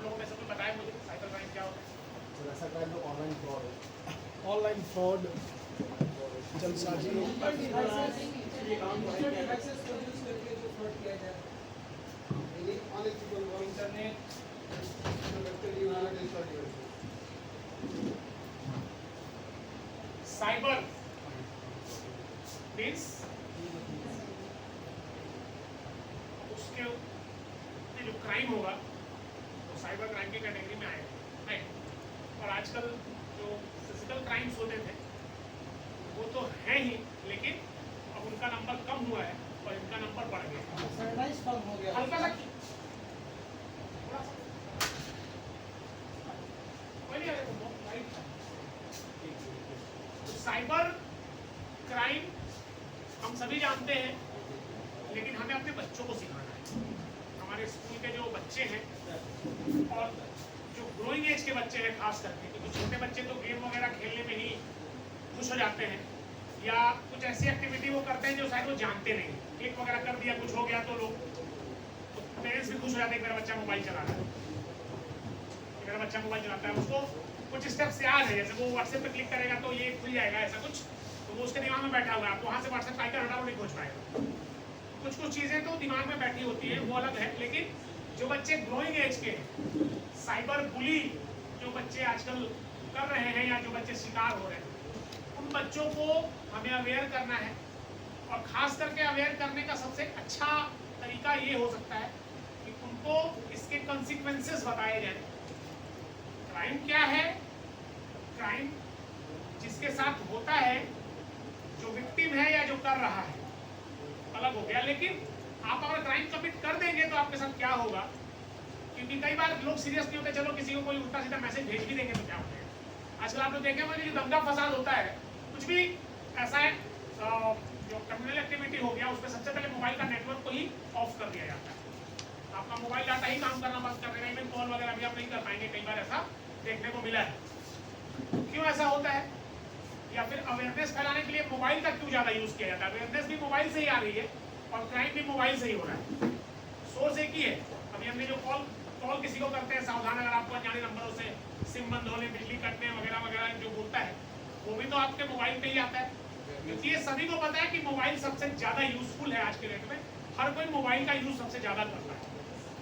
आप लोगों में से कोई बताए मुझे साइबर क्राइम क्या होता है? सर ऐसा क्राइम तो ऑनलाइन फ्रॉड है। ऑनलाइन फ्रॉड, जलसाजी, साइबर मीन्स उसके में जो क्राइम होगा वो साइबर क्राइम की कैटेगरी में आएगा, राइट। और आजकल जो फिजिकल क्राइम्स होते थे वो तो हैं ही, लेकिन अब उनका नंबर कम हुआ है और इनका नंबर बढ़ गया। हल्का सा थोड़ा सा कोई नहीं आएगा, बहुत लाइट है। तो साइबर क्राइम हम सभी जानते हैं, लेकिन हमें अपने बच्चों को सिखाना है। हमारे स्कूल के जो बच्चे हैं और जो ग्रोइंग एज के बच्चे हैं खास करके, क्योंकि छोटे बच्चे तो गेम वगैरह खेलने में ही खुश हो जाते हैं, या कुछ ऐसी एक्टिविटी वो करते हैं जो शायद वो जानते नहीं। क्लिक वगैरह कर दिया, कुछ हो गया तो लोग, तो पेरेंट्स भी खुश हो जाते हैं कि मेरा बच्चा मोबाइल चला रहा है, मेरा बच्चा मोबाइल चलाता है। उसको कुछ स्टेप्स याद है, जैसे वो व्हाट्सएप पे क्लिक करेगा तो ये खुल जाएगा, ऐसा कुछ, तो वो उसके दिमाग में बैठा हुआ है। आप वहाँ से व्हाट्सएप का आइकन हटाओ, नहीं खोज पाएगा। कुछ कुछ चीज़ें तो दिमाग में बैठी होती है, वो अलग है। लेकिन जो बच्चे ग्रोइंग एज के हैं, साइबर बुली जो बच्चे आजकल कर रहे हैं या जो बच्चे शिकार हो रहे हैं, उन बच्चों को हमें अवेयर करना है। और खास करके अवेयर करने का सबसे अच्छा तरीका ये हो सकता है कि उनको इसके कॉन्सिक्वेंसेस बताए जाए। क्राइम क्या है? क्राइम जिसके साथ होता है, जो विक्टिम है या जो कर रहा है, अलग हो गया। लेकिन आप अगर क्राइम कमिट कर देंगे तो आपके साथ क्या होगा, क्योंकि कई बार लोग सीरियस नहीं होते, चलो किसी को कोई उल्टा सीधा मैसेज भेज भी देंगे तो क्या होता है। आजकल आप लोग देखे होंगे जो दंगा फसाद होता है, कुछ भी ऐसा है जो क्रिमिनल एक्टिविटी हो गया, उसमें सबसे पहले मोबाइल का नेटवर्क को ही ऑफ कर दिया जाता है। आपका मोबाइल डाटा ही काम करना बंद कर देगा, इवन कॉल वगैरह भी आप नहीं कर पाएंगे। कई बार ऐसा देखने को मिला है। क्यों ऐसा होता है? या फिर अवेयरनेस फैलाने के लिए मोबाइल का क्यों ज्यादा यूज किया जाता है? अवेयरनेस भी मोबाइल से ही आ रही है और क्राइम भी मोबाइल से ही हो रहा है। सोर्स एक ही है। अभी हमने जो कॉल किसी को करते हैं, सावधान, अगर आपको अनजाने नंबरों से सिम बंद होने, बिजली कटने वगैरह वगैरह जो बोलता है, वो भी तो आपके मोबाइल पे ही आता है। क्योंकि ये सभी को पता है कि मोबाइल सबसे ज्यादा यूजफुल है आज के डेट में। हर कोई मोबाइल का यूज सबसे ज्यादा करता है।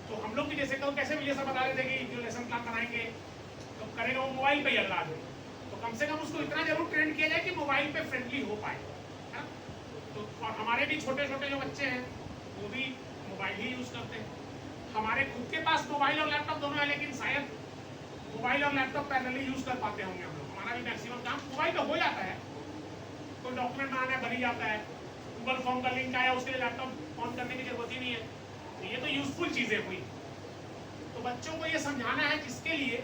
तो हम लोग भी जैसे कल कैसे विजय सर बता रहे थे कि जो लेसन प्लान बनाएंगे तो करेगा वो मोबाइल पे ही अगला आदमी, तो कम से कम उसको इतना जरूर ट्रेंड किया जाए कि मोबाइल पे फ्रेंडली हो पाए, है ना? तो और हमारे भी छोटे छोटे जो बच्चे हैं वो भी मोबाइल ही यूज करते हैं। हमारे खुद के पास मोबाइल और लैपटॉप दोनों है, लेकिन शायद मोबाइल और लैपटॉप पैरेलली यूज कर पाते होंगे हम लोग। हमारा भी मैक्सिमम काम मोबाइल पे हो जाता है। कोई डॉक्यूमेंट बनाना है, बन ही जाता है। गूगल फॉर्म का लिंक आया, उसके लिए लैपटॉप ऑन करने की जरूरत ही नहीं है। तो ये तो यूजफुल चीजें हुई। तो बच्चों को ये समझाना है, जिसके लिए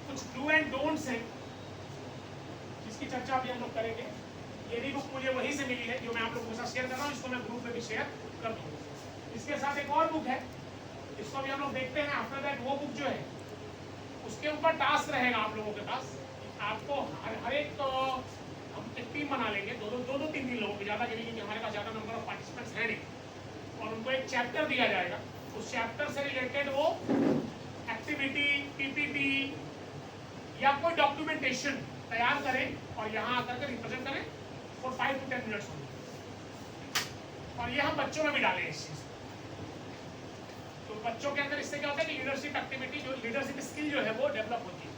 कुछ डू एंड डोंट्स हैं, जिसकी चर्चा अभी हम लोग करेंगे। ये भी बुक मुझे वहीं से मिली है जो मैं आप लोगों के साथ शेयर कर रहा हूँ। इसको मैं ग्रुप में भी शेयर कर दूँगा। इसके साथ एक और बुक है, इसको भी हम लोग देखते हैं। आफ्टर दैट वो बुक जो है उसके ऊपर टास्क रहेगा आप लोगों के पास। आपको हर एक हम एक टीम बना लेंगे, दो तीन लोगों की, ज़्यादा नहीं, क्योंकि हमारे पास ज़्यादा नंबर ऑफ पार्टिसिपेंट्स है नहीं। और उनको एक चैप्टर दिया जाएगा, उस चैप्टर से रिलेटेड वो एक्टिविटी, पीपीटी या कोई डॉक्यूमेंटेशन तैयार करें और यहाँ आकर के रिप्रेजेंट करें फॉर 5 to 10 मिनट्स और ये हम बच्चों में भी डालें इस चीज़। तो बच्चों के अंदर इससे क्या होता है कि लीडरशिप एक्टिविटी, जो लीडरशिप स्किल जो है वो डेवलप होती है।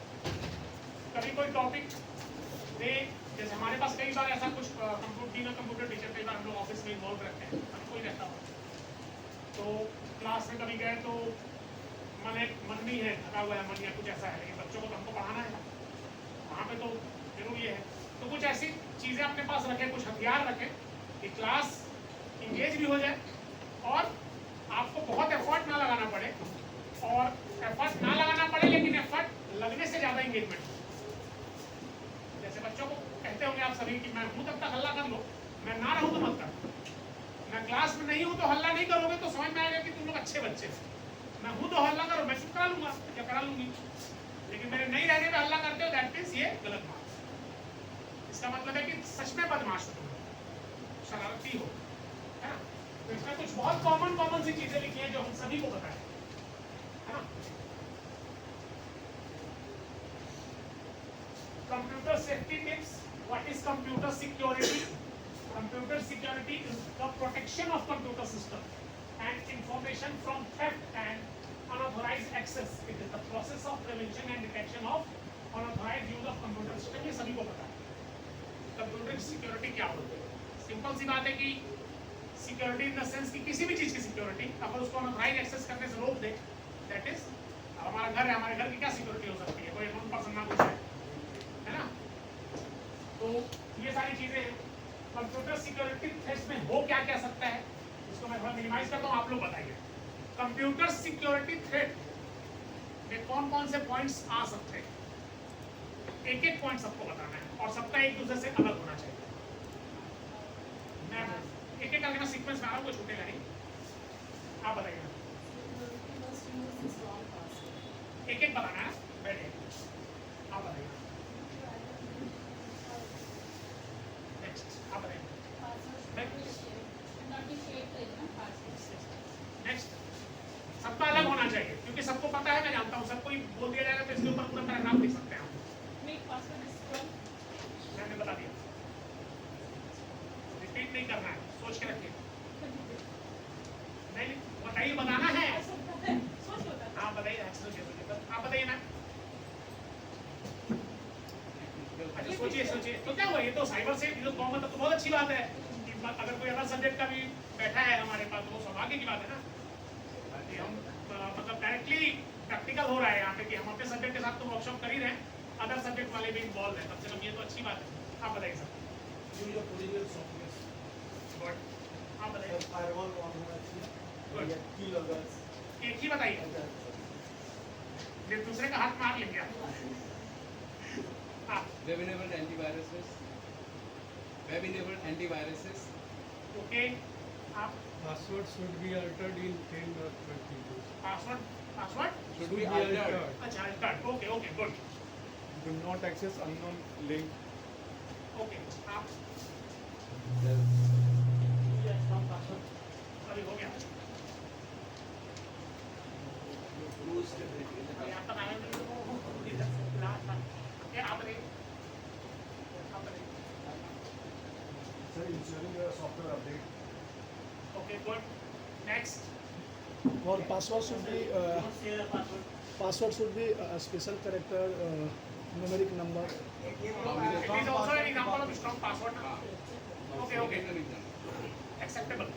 कभी कोई टॉपिक दे, जैसे हमारे पास कई बार ऐसा कुछ कंप्यूटर टीचर, कई बार हम लोग ऑफिस में इन्वॉल्व रहते हैं, हम कोई रहता हो तो क्लास में कभी गए तो मन नहीं है, थका हुआ है मन, या कुछ ऐसा है, लेकिन बच्चों को तो हमको पढ़ाना है, वहाँ पे तो जरूरी है। तो कुछ ऐसी चीज़ें अपने पास रखें, कुछ हथियार रखें कि क्लास इंगेज भी हो जाए और आपको बहुत एफर्ट ना लगाना पड़े, और एफर्ट ना लगाना पड़े लेकिन एफर्ट लगने से ज़्यादा इंगेजमेंट। जैसे बच्चों को कहते होंगे आप सभी कि मैं हूँ तब तक हल्ला कर लो, मैं ना रहूँ तो मत कर। मैं क्लास में नहीं हूँ तो हल्ला नहीं करोगे तो समझ में आएगा कि तुम लोग अच्छे बच्चे हो। मैं हूँ तो हल्ला करो, मैं चुप करा लूंगा या करा लूंगी, लेकिन मेरे नहीं रहने पे हल्ला करते हो, दैट मींस ये गलत बात। इसका मतलब है कि सच में बदमाश हो, शरारती हो, है ना? तो इसमें कुछ बहुत कॉमन सी चीजें लिखी हैं जो हम सभी को पता है ना? Computer safety tips. What is computer security? Computer security is the protection of computer system and information from theft and unauthorized access. It is the process of prevention and detection of unauthorized use of computer system. ये सभी को पता है computer security क्या होती है. Simple सी बात है कि सिक्योरिटी इन द सेंस कि किसी भी चीज की सिक्योरिटी अगर उसको अनऑथराइज एक्सेस करने से रोक दे, दैट इज हमारा घर है, हमारे घर की क्या सिक्योरिटी हो सकती है, कोई अननोन पर्सन ना घुसे, है ना. तो ये सारी चीजें हैं. कंप्यूटर सिक्योरिटी थ्रेट्स में हो क्या क्या सकता है, इसको मैं थोड़ा मिनिमाइज करता हूँ, आप लोग बताइए. कंप्यूटर सिक्योरिटी थ्रेट में कौन कौन से पॉइंट्स आ सकते हैं, एक एक पॉइंट सबको बताना है और सबका एक दूसरे से अलग होना चाहिए. मैं एक एक करके ना सीक्वेंस में आ रहा हूँ, कोई छूटेगा नहीं. आप बताइए, एक एक बताना है. बैठिए, आप बताइए. नेक्स्ट आप बताइए. नेक्स्ट सबका अलग होना चाहिए क्योंकि सबको पता है, मैं जानता हूँ. सबको ही बोल दिया जाएगा तो इसके ऊपर पूरा पैराग्राफ लिख सकते हैं आप. मैंने बता दिया, रिपीट नहीं करना है, सोच के रखिए. नहीं बताइए, बताना है. हाँ बताइए, आप बताइए ना. अच्छा सोचिए सोचिए. तो क्या हुआ, ये तो साइबर से तो बहुत अच्छी बात है कि अगर कोई अदर सब्जेक्ट का भी बैठा है हमारे पास तो वो सौभाग्य की बात है ना कि हम मतलब डायरेक्टली प्रैक्टिकल हो रहा है यहाँ पे कि हम अपने सब्जेक्ट के साथ तो वर्कशॉप कर ही रहे हैं, अदर सब्जेक्ट वाले भी इन्वॉल्व हैं. कम से कम ये तो अच्छी बात है. आप बताइए सर. गुड. आप बताइए. एक ही बताइए, फिर दूसरे का हाथ मार लेंगे आप. Web-enabled antiviruses. Web-enabled antiviruses. Okay. आप Password should be altered in 10 or 20 days. Password Should be altered. अच्छा Altered. Okay okay good. Do not access unknown link. Okay. आप अभी हो गया. अभी आपका नाम क्या आप बताइए. आप बताइए. Sir, ensuring your software update. Okay good. Next. Or password should be a special character, numeric number. It is also an example of strong password. Okay, okay. Acceptable.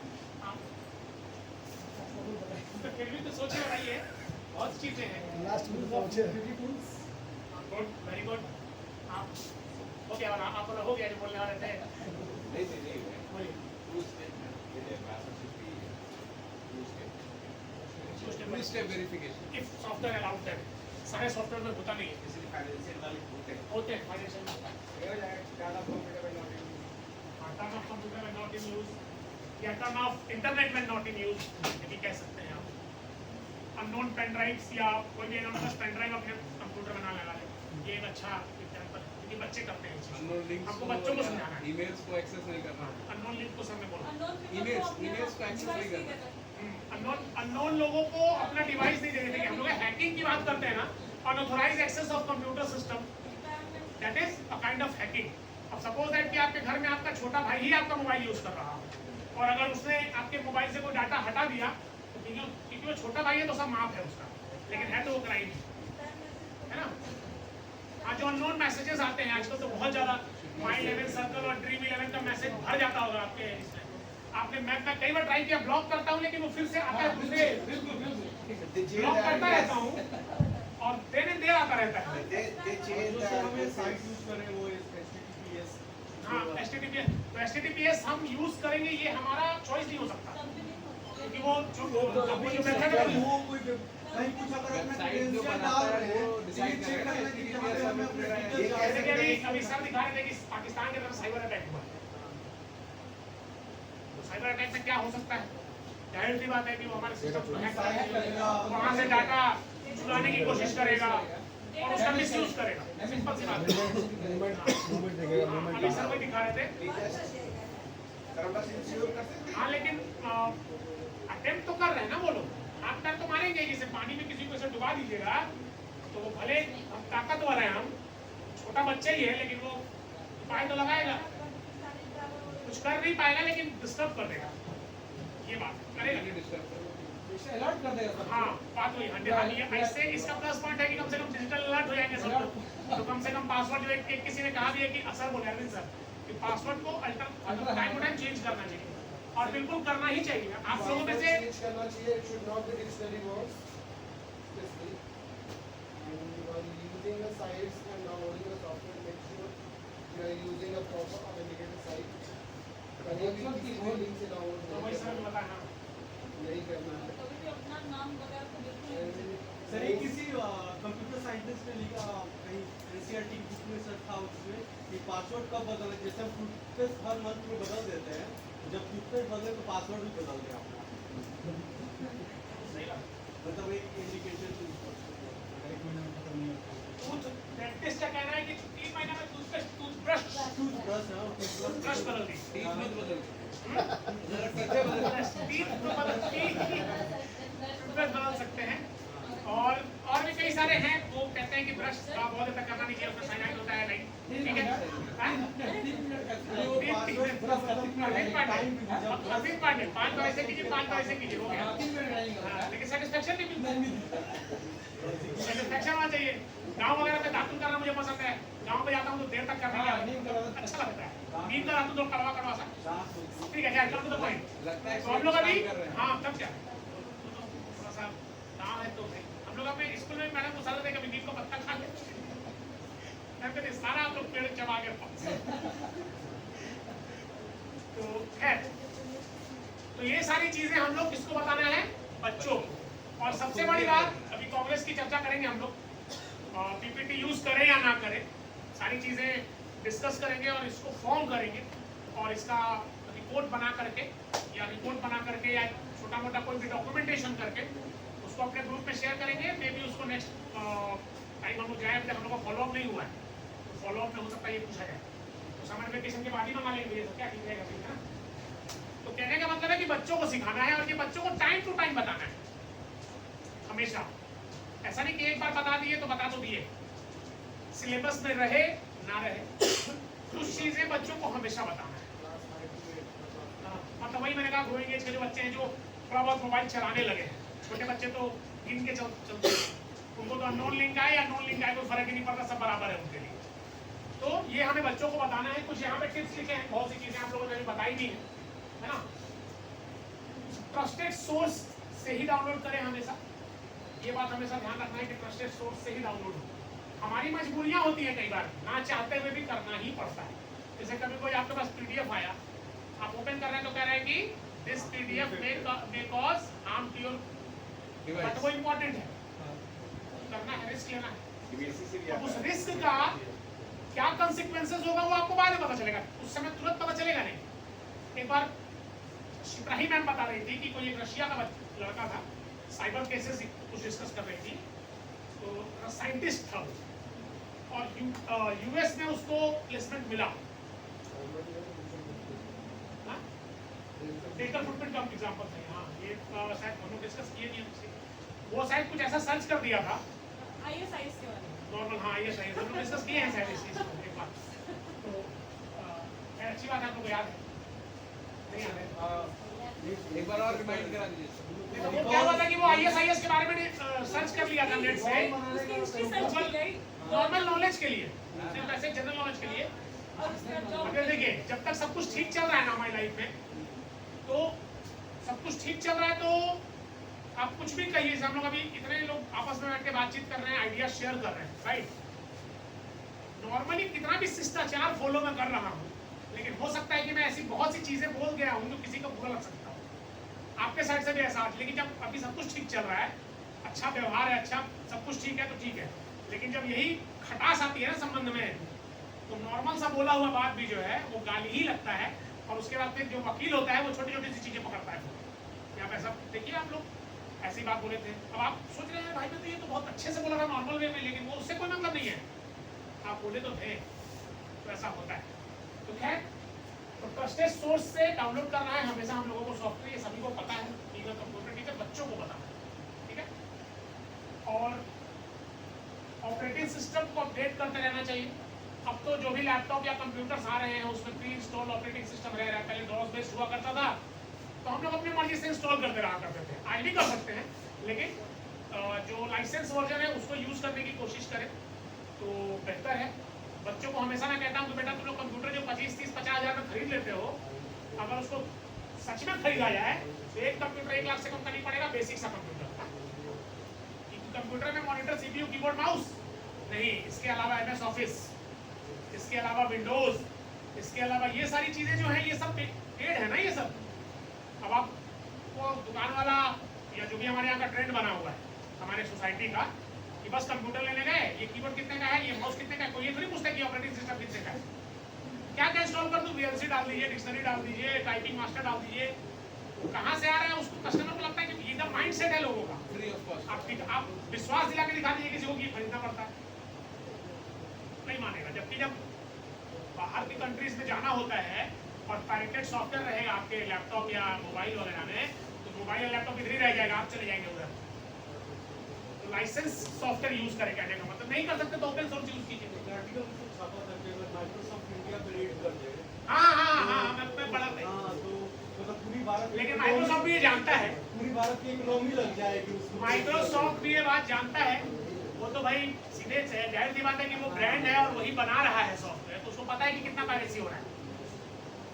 तो फिर भी तो सोचिए, बताइए. बहुत चीजें हैं. Last में पहुंचे. Good, very good. आप ओके, और आप हो गया जो बोलने वाले थे. बोलिए. Two-step verification. If software allowed that, सारे सॉफ्टवेयर में होता नहीं है. होते हैं फाइनेंशियल में. टर्न ऑफ कंप्यूटर में नॉट इन यूज या टर्न ऑफ इंटरनेट में नॉट इन यूज भी कह सकते हैं आप. अननोन पेन ड्राइव्स या कोई भी एनोनिमस पेन ड्राइव अपने कंप्यूटर में ना लगा ले. ये एक अच्छा एग्जांपल है क्योंकि बच्चे करते हैं. Unknown links आपको बच्चों को समझाना है. emails को access नहीं करना. अननोन लिंक को सामने बोलो. emails को access नहीं करना. अननोन लोगों को अपना डिवाइस नहीं देने देंगे. हम लोग हैकिंग की बात करते हैं ना, unauthorised access of computer system, that is a kind of hacking. अब सपोज दैट कि आपके घर में आपका छोटा भाई ही आपका मोबाइल यूज कर रहा हो और अगर उसने आपके मोबाइल से कोई डाटा हटा दिया तो क्योंकि वो छोटा भाई है तो सब माफ है उसका, लेकिन है तो वो क्राइम है ना. आज जो अननोन मैसेजेस आते हैं आजकल तो बहुत ज्यादा, माई 11 सर्कल और ड्रीम 11 का मैसेज भर जाता होगा आपके इसमें. आपने मैं कई बार ट्राई किया, ब्लॉक करता हूँ लेकिन वो फिर से आता है दूसरे, ब्लॉक करता रहता हूँ और देन देर आता रहता है. हाँ HTTPS, तो HTTPS हम यूज करेंगे, ये हमारा चॉइस नहीं हो सकता क्योंकि वो जो मेथड है वेबसाइट जो बनाता है वो डिसाइड करेगा जैसे कि अभी सर दिखा रहे थे कि पाकिस्तान की तरफ साइबर अटैक हुआ. तो साइबर अटैक में क्या हो सकता है, जाहिर सी बात है कि वो हमारे सिस्टम को हैक करेगा, वहाँ से डाटा चुराने की कोशिश करेगा और उसका मिसयूज करेगा. सिंपल सी बात है. अभी सर वही दिखा रहे थे. हाँ लेकिन अटेम्प्ट तो कर रहे हैं ना वो लोग. आप डर तो मारेंगे, जैसे पानी में किसी को ऐसे डुबा दीजिएगा तो वो भले हम ताकतवर हैं, हम छोटा बच्चा ही है लेकिन वो उपाय तो लगाएगा, कुछ कर नहीं पाएगा लेकिन डिस्टर्ब कर देगा, ये बात करेगा। डिस्टर्ब अलर्ट कर देगा सब। हाँ बात वही हाँ, इससे इसका प्लस पॉइंट है कि कम से कम डिजिटल अलर्ट हो जाएंगे सब लोग, तो कम से कम पासवर्ड जो एक किसी ने कहा भी है कि असर बोले अरविंद सर कि पासवर्ड को टाइम टू टाइम चेंज करना चाहिए और बिल्कुल करना ही चाहिए। आप लोगों में से चेंज करना चाहिए, it should not be dictionary words. Obviously. And while using the sites and downloading the software, make sure you are using a proper authenticated site. कहीं भी किसी भी लिंक से डाउनलोड तो वही नहीं सर करना, बताना यही करना है। कभी भी अपना नाम वगैरह को बिल्कुल सर ये किसी कंप्यूटर साइंटिस्ट ने लिखा कहीं एनसीईआरटी बुक में सर था उसमें कि पासवर्ड कब बदलना, जैसे हम टूथपेस्ट हर मंथ में बदल देते हैं, जब टूथपेस्ट बदले तो पासवर्ड भी बदल दें अपना, सही बात। मतलब एक इंडिकेशन डेंटिस्ट का कहना है कि 3 महीने में टूथब्रश टूथब्रश बदल दी, टीथ मत बदल टूथब्रश बदल सकते हैं। और भी कई सारे हैं वो कहते हैं कि ब्रश का बहुत तक करना नहीं चाहिए, उसमें साइनाइड होता है, नहीं ठीक है। अभी 5 तो ऐसे कीजिए, 5 तो ऐसे कीजिए, हो गया। लेकिन सेटिस्फेक्शन नहीं मिलता, सेटिस्फेक्शन होना चाहिए। गाँव वगैरह में दातुन करना मुझे पसंद है, गाँव में जाता हूँ तो देर तक करने का अच्छा लगता है। नींद का दातुन तो कड़वा सा, ठीक है, क्या कम तो पॉइंट। लगता है तो हम लोग अभी कर रहे हैं। हाँ तब क्या थोड़ा सा काम है तो हम लोग अपने स्कूल में मैडम को सलाह देते कभी नीम का पत्ता खा ले, सारा हम लोग पेड़ चबा के तो खैर, तो ये सारी चीजें हम लोग किसको बताना है, बच्चों को। और सबसे बड़ी बात, अभी कांग्रेस की चर्चा करेंगे हम लोग, पीपीटी यूज करें या ना करें, सारी चीजें डिस्कस करेंगे और इसको फॉर्म करेंगे और इसका रिपोर्ट बना करके या छोटा मोटा कोई भी डॉक्यूमेंटेशन करके उसको अपने ग्रुप में शेयर करेंगे। मे बी उसको नेक्स्ट टाइम हम लोग जाए, अभी तक हम लोग का फॉलोअप नहीं हुआ है, तो फॉलोअप में हो सकता है ये पूछा जाए, तो समर वेकेशन के बाद ही मंगा लेंगे, तो क्या ठीक रहेगा, ठीक है ना। तो कहने का मतलब है कि बच्चों को सिखाना है और ये बच्चों को टाइम टू टाइम बताना है हमेशा, ऐसा नहीं कि एक बार बता दिए तो बता तो दिए, सिलेबस में रहे ना रहे कुछ चीजें बच्चों को हमेशा बताना है। मतलब वही मैंने कहा ग्रोइंग एज के जो बच्चे हैं जो थोड़ा बहुत मोबाइल चलाने लगे हैं, छोटे बच्चे तो गिन के चलते हैं, उनको तो अननोन लिंक आए या नोन लिंक आए कोई फर्क ही नहीं पड़ता, सब बराबर है उनके लिए। तो ये हमें बच्चों को बताना है। कुछ यहाँ पे टिप्स लिखे हैं, बहुत सी चीजें आप लोगों ने अभी बताई नहीं है ना। ट्रस्टेड सोर्स से ही डाउनलोड करें हमेशा, ये बात हमेशा ध्यान रखना है कि ट्रस्टेड सोर्स से ही डाउनलोड हो। हमारी मजबूरियां होती है कई बार, ना चाहते हुए भी करना ही पड़ता है। जैसे कभी कोई आपके पास पीडीएफ आया, आप ओपन कर रहे हैं तो कह रहे हैं कि this PDF may cause harm to your, but वो इम्पोर्टेंट है, करना है, रिस्क लेना है। अब उस रिस्क का क्या कंसिक्वेंसेस होगा वो आपको बाद में पता चलेगा, उस समय तुरंत पता चलेगा नहीं। एक बार शिप्राही मैम बता रही थी कि कोई एक रशिया का लड़का था, साइबर केसेस कुछ डिस्कस कर रही थी, तो साइंटिस्ट था वो, और यूएस में उसको प्लेसमेंट मिला। डिजिटल फुटप्रिंट का एग्जांपल था, हाँ ये शायद हम लोग डिस्कस किए नहीं हमसे, वो शायद कुछ ऐसा सर्च कर दिया था आईएसआईएस के बारे में। नॉर्मल, हाँ ये सही, हम लोग डिस्कस किए हैं शायद इस चीज को एक बार, तो अच्छी बात है, आपको याद है नहीं याद है, एक बार और रिमाइंड करा दीजिए। तो वो क्या हुआ था कि वो आईएसआईएस के बारे में सर्च कर लिया था नेट से, उसकी हिस्ट्री सर्च की गई नॉर्मल नॉलेज के लिए, सिर्फ ऐसे जनरल नॉलेज के लिए। और उसका जॉब अगर देखिए जब तक सब कुछ ठीक चल रहा है ना हमारी लाइफ में, तो सब कुछ ठीक चल रहा है तो आप कुछ भी कहिए। हम लोग अभी इतने लोग आपस में बैठ के बातचीत कर रहे हैं, आइडिया शेयर कर रहे हैं, राइट। नॉर्मली कितना भी शिष्टाचार फॉलो मैं कर रहा हूँ, लेकिन हो सकता है कि मैं ऐसी बहुत सी चीजें बोल गया हूँ जो किसी को बुरा लग सकता है, आपके साइड से भी ऐसा। लेकिन जब अभी सब कुछ ठीक चल रहा है, अच्छा व्यवहार है, अच्छा सब कुछ ठीक है तो ठीक है, लेकिन जब यही खटास आती है ना संबंध में, तो नॉर्मल सा बोला हुआ बात भी जो है वो गाली ही लगता है। और उसके बाद फिर जो वकील होता है वो छोटी छोटी सी चीजें पकड़ता है। आप ऐसा देखिए, आप लोग ऐसी बात बोले थे, अब आप सोच रहे हैं भाई मैं तो ये तो बहुत अच्छे से बोला था नॉर्मल वे में, लेकिन वो उससे कोई मतलब नहीं है, आप बोले तो थे, तो ऐसा होता है। तो खैर, तो ट्रस्टेड सोर्स से डाउनलोड करना है हमेशा हम लोगों को सॉफ्टवेयर, ये सभी को पता है, टीचर कंप्यूटर टीचर बच्चों को पता है, ठीक है। और ऑपरेटिंग सिस्टम को अपडेट करते रहना चाहिए, अब तो जो भी लैपटॉप या कंप्यूटर्स आ रहे हैं उसमें प्री इंस्टॉल ऑपरेटिंग सिस्टम रह रहा है। पहले डॉस बेस्ड हुआ करता था, तो हम लोग अपनी मर्जी से इंस्टॉल करते रहा करते थे। आज भी कर सकते हैं, लेकिन जो लाइसेंस वर्जन है उसको यूज करने की कोशिश करें तो बेहतर है। बच्चों को हमेशा मैं कहता हूँ कि बेटा तुम लोग कंप्यूटर जो 25, 30, 50 हज़ार में खरीद लेते हो, अगर उसको सच में खरीदा जाए तो एक कंप्यूटर 1 लाख से कम का नहीं पड़ेगा, बेसिक सा कंप्यूटर। कंप्यूटर में मॉनिटर, सीपीयू, कीबोर्ड, माउस नहीं, इसके अलावा MS ऑफिस, इसके अलावा विंडोज, इसके अलावा ये सारी चीजें जो है ये सब पेड है ना ये सब। अब आप वो दुकान वाला या जो भी हमारे यहाँ का ट्रेंड बना हुआ है हमारे सोसाइटी का कि बस कंप्यूटर लेने गए, ये कीबोर्ड कितने का है, ये माउस कितने का है, कोई ये थोड़ी पूछता है कि ऑपरेटिंग सिस्टम कितने का है। क्या क्या इंस्टॉल कर दूं, VLC डाल दीजिए, डिक्शनरी डाल दीजिए, टाइपिंग मास्टर डाल दीजिए। कहाँ से आ रहा है उसको कस्टमर को लगता है कि ये माइंड सेट है लोगों का। फ्री ऑफ कॉस्ट आप विश्वास दिला के दिखा दीजिए किसी को कि खरीदना पड़ता है, नहीं मानेगा। जबकि जब बाहर की कंट्रीज में जाना होता है और पायरेटेड सॉफ्टवेयर रहेगा आपके लैपटॉप या मोबाइल वगैरह में, तो मोबाइल या लैपटॉप इधर ही रह जाएगा, आप चले जाएंगे उधर। तो लाइसेंस सॉफ्टवेयर यूज करें, कहने का मतलब नहीं कर सकते तो ओपन सोर्स यूज कीजिए। आर्टिकल तो छापा था कि अगर माइक्रोसॉफ्ट इंडिया पे रेड कर दे, हाँ मैं पढ़ा था। हाँ तो मतलब पूरी भारत, लेकिन माइक्रोसॉफ्ट भी ये जानता है, पूरी भारत की इकोनॉमी लग जाएगी उसको। माइक्रोसॉफ्ट भी ये बात जानता है। वो तो भाई सीधे से जाहिर सी बात है कि वो ब्रांड है और वही बना रहा है सॉफ्टवेयर, तो उसको पता है कि कितना पायरेसी हो रहा है।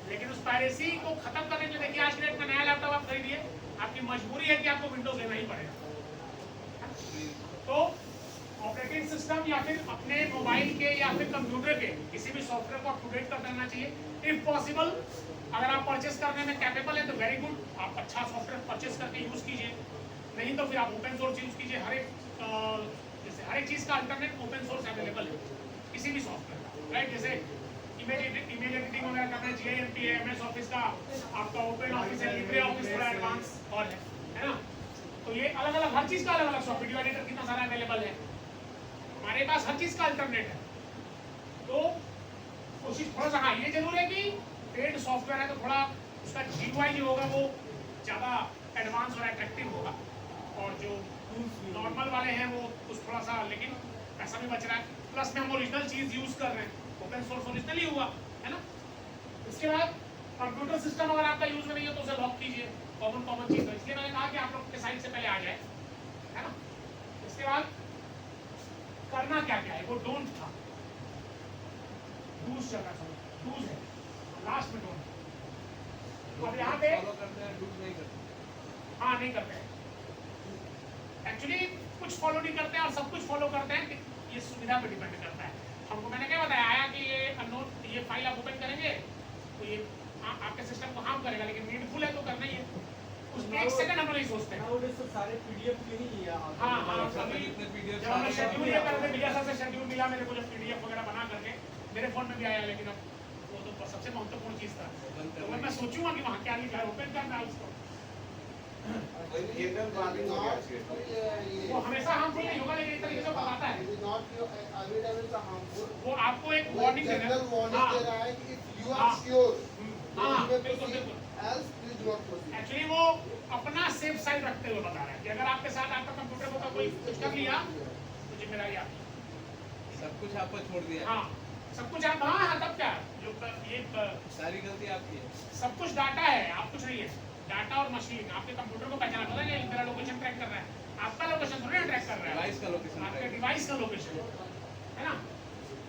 लेकिन उस पायरेसी को खत्म करने के लिए देखिए आज के डेट में नया लैपटॉप आप खरीदिए, आपकी मजबूरी है कि आपको विंडोज लेना ही पड़ेगा। तो ऑपरेटिंग सिस्टम या फिर अपने मोबाइल के या फिर कंप्यूटर के किसी भी सॉफ्टवेयर को अप टू डेट कर देना चाहिए। इफ पॉसिबल अगर आप परचेस करने में कैपेबल है तो वेरी गुड, आप अच्छा सॉफ्टवेयर परचेस करके यूज कीजिए। नहीं तो फिर आप ओपन सोर्स यूज कीजिए। हर एक चीज का अल्टरनेट ओपन सोर्स अवेलेबल है किसी भी सॉफ्टवेयर का, राइट। जैसे इमेज एडिटिंग वगैरह करना है, GIMP है, MS ऑफिस का आपका ओपन ऑफिस है, लिब्रे ऑफिस थोड़ा एडवांस और है ना। तो ये अलग अलग हर चीज का अलग अलग सॉफ्टवेयर, वीडियो एडिटर कितना सारा अवेलेबल है, हमारे पास हर चीज का अल्टरनेट है। तो कोशिश थोड़ा सा, हाँ ये जरूर है कि पेड सॉफ्टवेयर है तो थोड़ा उसका GUI जो होगा वो ज़्यादा एडवांस और अट्रैक्टिव होगा, और जो नॉर्मल वाले हैं वो कुछ थोड़ा सा, लेकिन पैसा भी बच रहा है, प्लस में हम ओरिजिनल चीज़ यूज़ कर रहे हैं, ओपन सोर्स ओरिजिनल ही हुआ है ना। इसके बाद कंप्यूटर सिस्टम अगर आपका यूज़ में नहीं है तो उसे लॉक कीजिए, कॉमन चीज़ है, इसलिए मैंने कहा कि आप लोग के साइड से पहले आ जाए, है ना। इसके बाद करना क्या क्या है, वो डोंट था, डूज चल रहा है, डूज है लास्ट में डोंट। अब यहाँ पे फॉलो करते हैं, डूज नहीं करते। हाँ नहीं करते हैं, एक्चुअली कुछ फॉलो नहीं करते हैं और सब कुछ फॉलो करते हैं, ये सुविधा पे डिपेंड करता है। हमको मैंने क्या बताया आया कि ये अननोन ये फाइल आप ओपन करेंगे तो ये आपके सिस्टम को हार्म करेगा, लेकिन नीडफुल है तो करना ही है, उसमें एक सेकंड हम लोग नहीं सोचते हैं। Nowadays तो सारे PDF के ही हाँ सभी अभी इतने PDF जब हमने सारे शेड्यूल ये करते भैया सर से शेड्यूल मिला मेरे को, जब PDF वगैरह बना करके मेरे फोन में भी आया, लेकिन अब वो तो सबसे महत्वपूर्ण चीज़ था, तो मैं सोचूंगा कि वहाँ क्या लिखा है, ओपन करना है उसको, वो हमेशा हार्मफुल नहीं होगा, लेकिन एक तरीके से बताता है, वो आपको एक वार्निंग दे रहा है। हाँ बिल्कुल बिल्कुल, एक्चुअली वो अपना सेफ साइड रखते हुए बता रहा है कि अगर आपके साथ आपका कंप्यूटर को कोई कुछ कर लिया तो जिम्मेदारी आपकी। सब कुछ आपको छोड़ दिया। हाँ सब कुछ आप, हाँ तब क्या जो ये सारी गलती आपकी है। सब कुछ डाटा है, आप कुछ नहीं है, डाटा और मशीन आपके कंप्यूटर को पहचाना पता है, मेरा लोकेशन ट्रैक कर रहा है, आपका लोकेशन थोड़ी ना ट्रैक कर रहा है, डिवाइस का लोकेशन, आपके डिवाइस का लोकेशन है ना।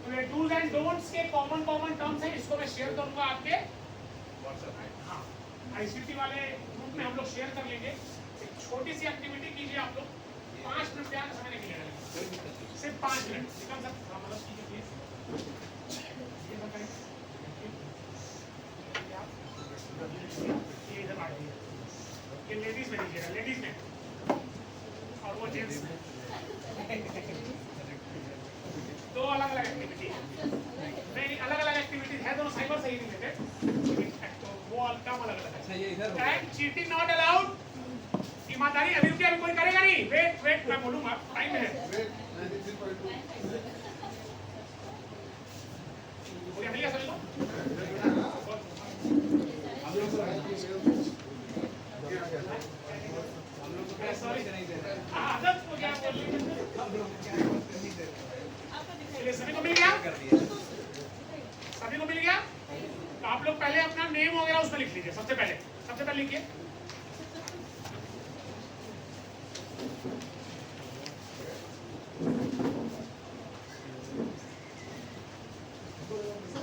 तो ये डूज एंड डोंट्स के कॉमन टर्म्स हैं, इसको मैं शेयर करूंगा आपके व्हाट्सएप पे। हाँ ICT वाले ग्रुप में हम लोग शेयर कर लेंगे। एक छोटी सी एक्टिविटी कीजिए आप लोग, 5 मिनट का समय नहीं लगेगा, कोई दिक्कत नहीं। सिर्फ 5 मिनट निकल सकते, मदद कीजिए प्लीज। ये बताइए ये इधर बांट दीजिए, ये लेडीज में दीजिएगा, लेडीज में, और वो जेंट्स में, दो अलग अलग एक्टिविटी है, नहीं अलग अलग एक्टिविटीज है, दोनों साइबर से ही रिलेटेड, तो वो काम अलग अलग है। अच्छा ये इधर टाइम चीटिंग नॉट अलाउड, ईमानदारी अभी रुकिए, अभी कोई करेगा नहीं, वेट मैं बोलूंगा, टाइम है, पूरी मिल गया सभी को। हम लोग को क्या Sorry. नहीं दे रहे हैं। आदत को क्या बोल रही है, हम लोग को क्या नहीं दे रहे हैं। आपका दिखाइए। चलिए सभी को मिल गया। कर दिया। आप लोग पहले अपना नेम वगैरह उसमें लिख लीजिए। सबसे पहले लिखिए।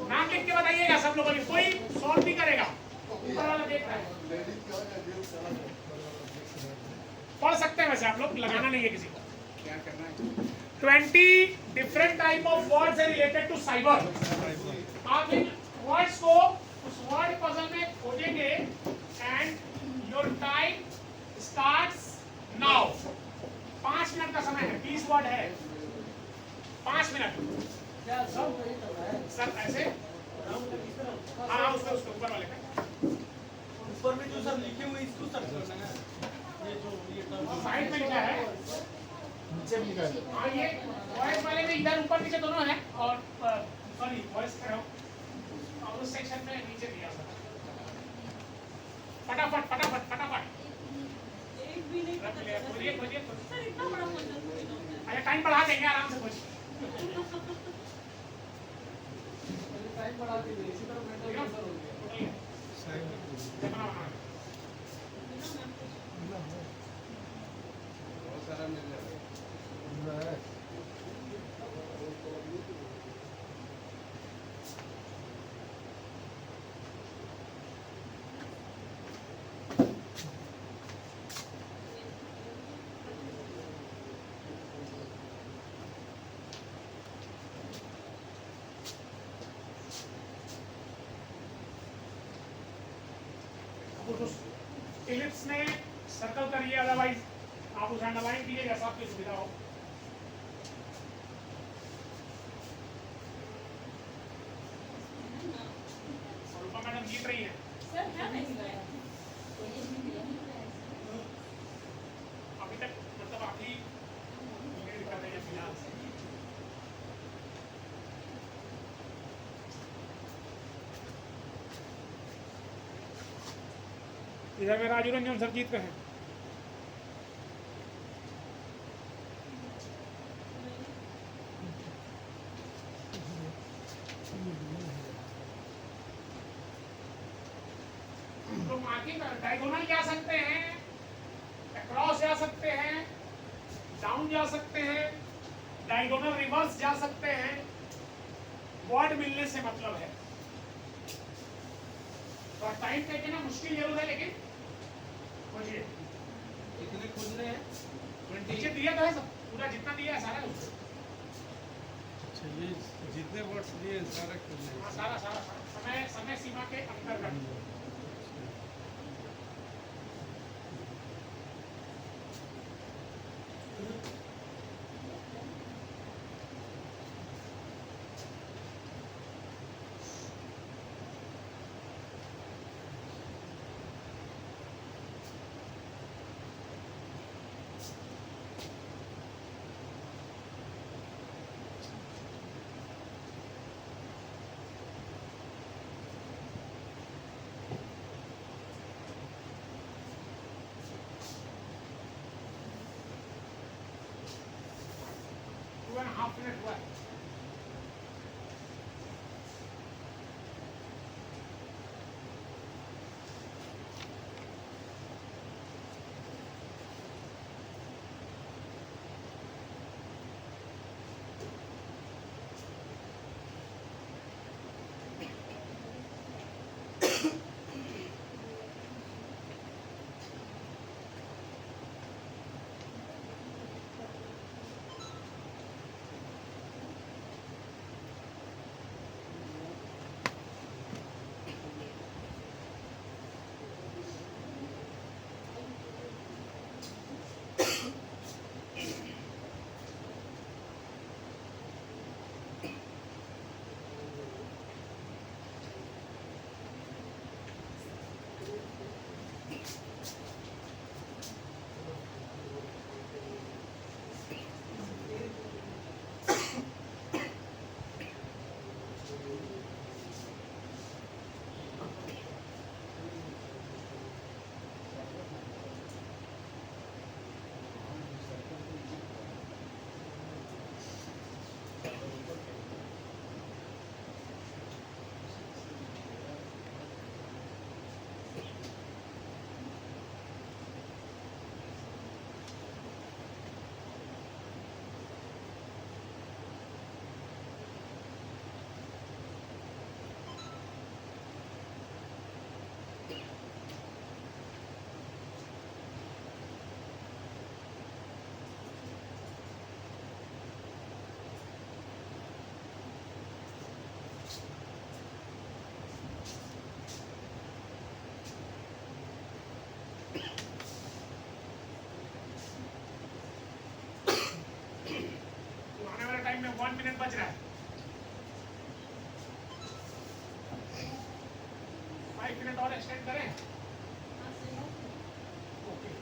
नाम लिख के बताइएगा सब लोगों ने, कोई सॉल्व नहीं करेगा, ऊपर वाला देख रहा है। पढ़ सकते हैं वैसे आप लोग, लगाना नहीं है किसी को। क्या करना है? 20 डिफरेंट टाइप ऑफ वर्ड्स है रिलेटेड टू साइबर। आप इन वर्ड्स को उस वर्ड पजल में खोजेंगे and your time starts now. 5 minute का समय है, 20 वर्ड है, 5 मिनट। सर ऐसे हाँ उसके ऊपर वाले पे ऊपर में जो सब लिखे हुए इसको सर्च करना है। ये जो ये साइड में लिखा है, नीचे भी लिखा है। हाँ ये वॉइस वाले में इधर ऊपर नीचे दोनों है, और सॉरी वॉइस करो और उस सेक्शन में नीचे दिया था। फटाफट एक भी नहीं पता चला। खोजिए सर इतना बड़ा क्वेश्चन। अच्छा टाइम बढ़ा देंगे, आराम से खोजिए। टाइम बढ़ा दीजिए, इसी तरह मेंटल प्रेशर हो गया। बहुत सारा मिल जाएगा। इलिप्स में सर्कल करिए, अदरवाइज आप उसे अंडरलाइन कीजिए जैसा आपकी सुविधा हो। स्वरूपा मैडम जीत रही है। सर क्या नहीं गया? अभी तक मतलब आप ही लीड कर रही है फिलहाल। इधर में राजू रंजन सर जीत रहे हैं। तो मार्किंग डायगोनल जा सकते हैं, अक्रॉस जा सकते हैं, डाउन जा सकते हैं, डायगोनल रिवर्स जा सकते हैं। वर्ड मिलने से मतलब है। तो टाइम टेकन ना मुश्किल जरूर है, लेकिन खोजिए। कितने खोज रहे हैं? नीचे दिया तो है सब, पूरा जितना दिया है सारा उससे। अच्छा ये जितने वर्ड्स दिए सारा करना हाँ, है। सारा समय सीमा के अंतर्गत। हाफ मिनट हुआ है। मिनट बच रहा है। 5 मिनट और एक्सटेंड करें। ओके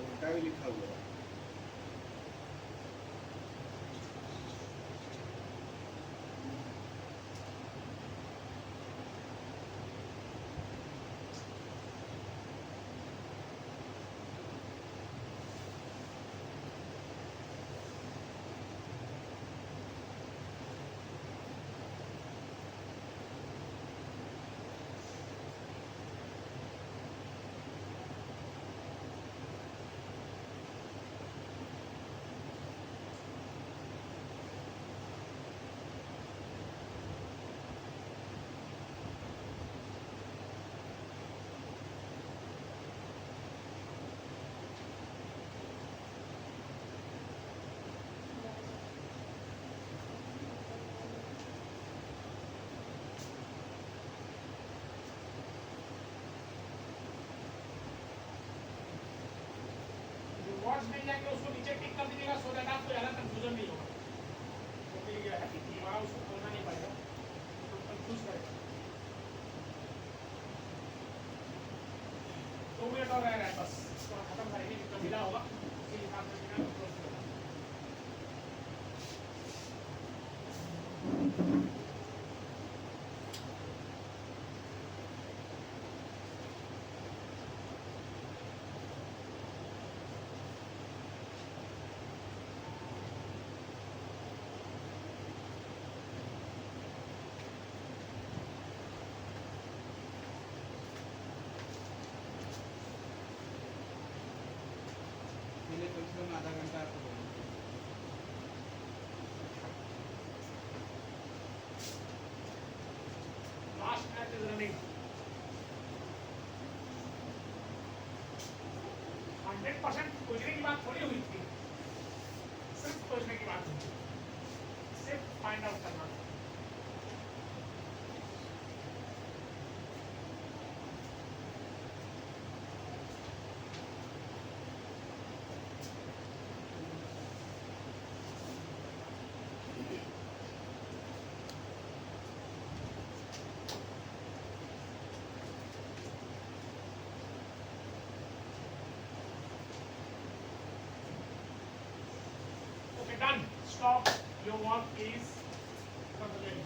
उल्टा भी लिखा हुआ है। वर्ड्स मिल जाएंगे उसको नीचे टिक कर दीजिएगा सो दैट आपको ज़्यादा कंफ्यूजन नहीं होगा। तो मिल गया है वहाँ उसको खोलना नहीं पड़ेगा तो कंफ्यूज करेगा। 2 मिनट और रह रहा है बस इसको खत्म करेंगे जितना मिला होगा उसी हिसाब से मिला तो close करेंगे। इसलिए कम से कम आधा घंटा आपको बोलना। Last match is running. 100% खोजने की बात थोड़ी हुई थी, सिर्फ खोजने की बात हुई थी, सिर्फ फाइंड आउट करना था। Okay, done. Stop your work, please. Come again.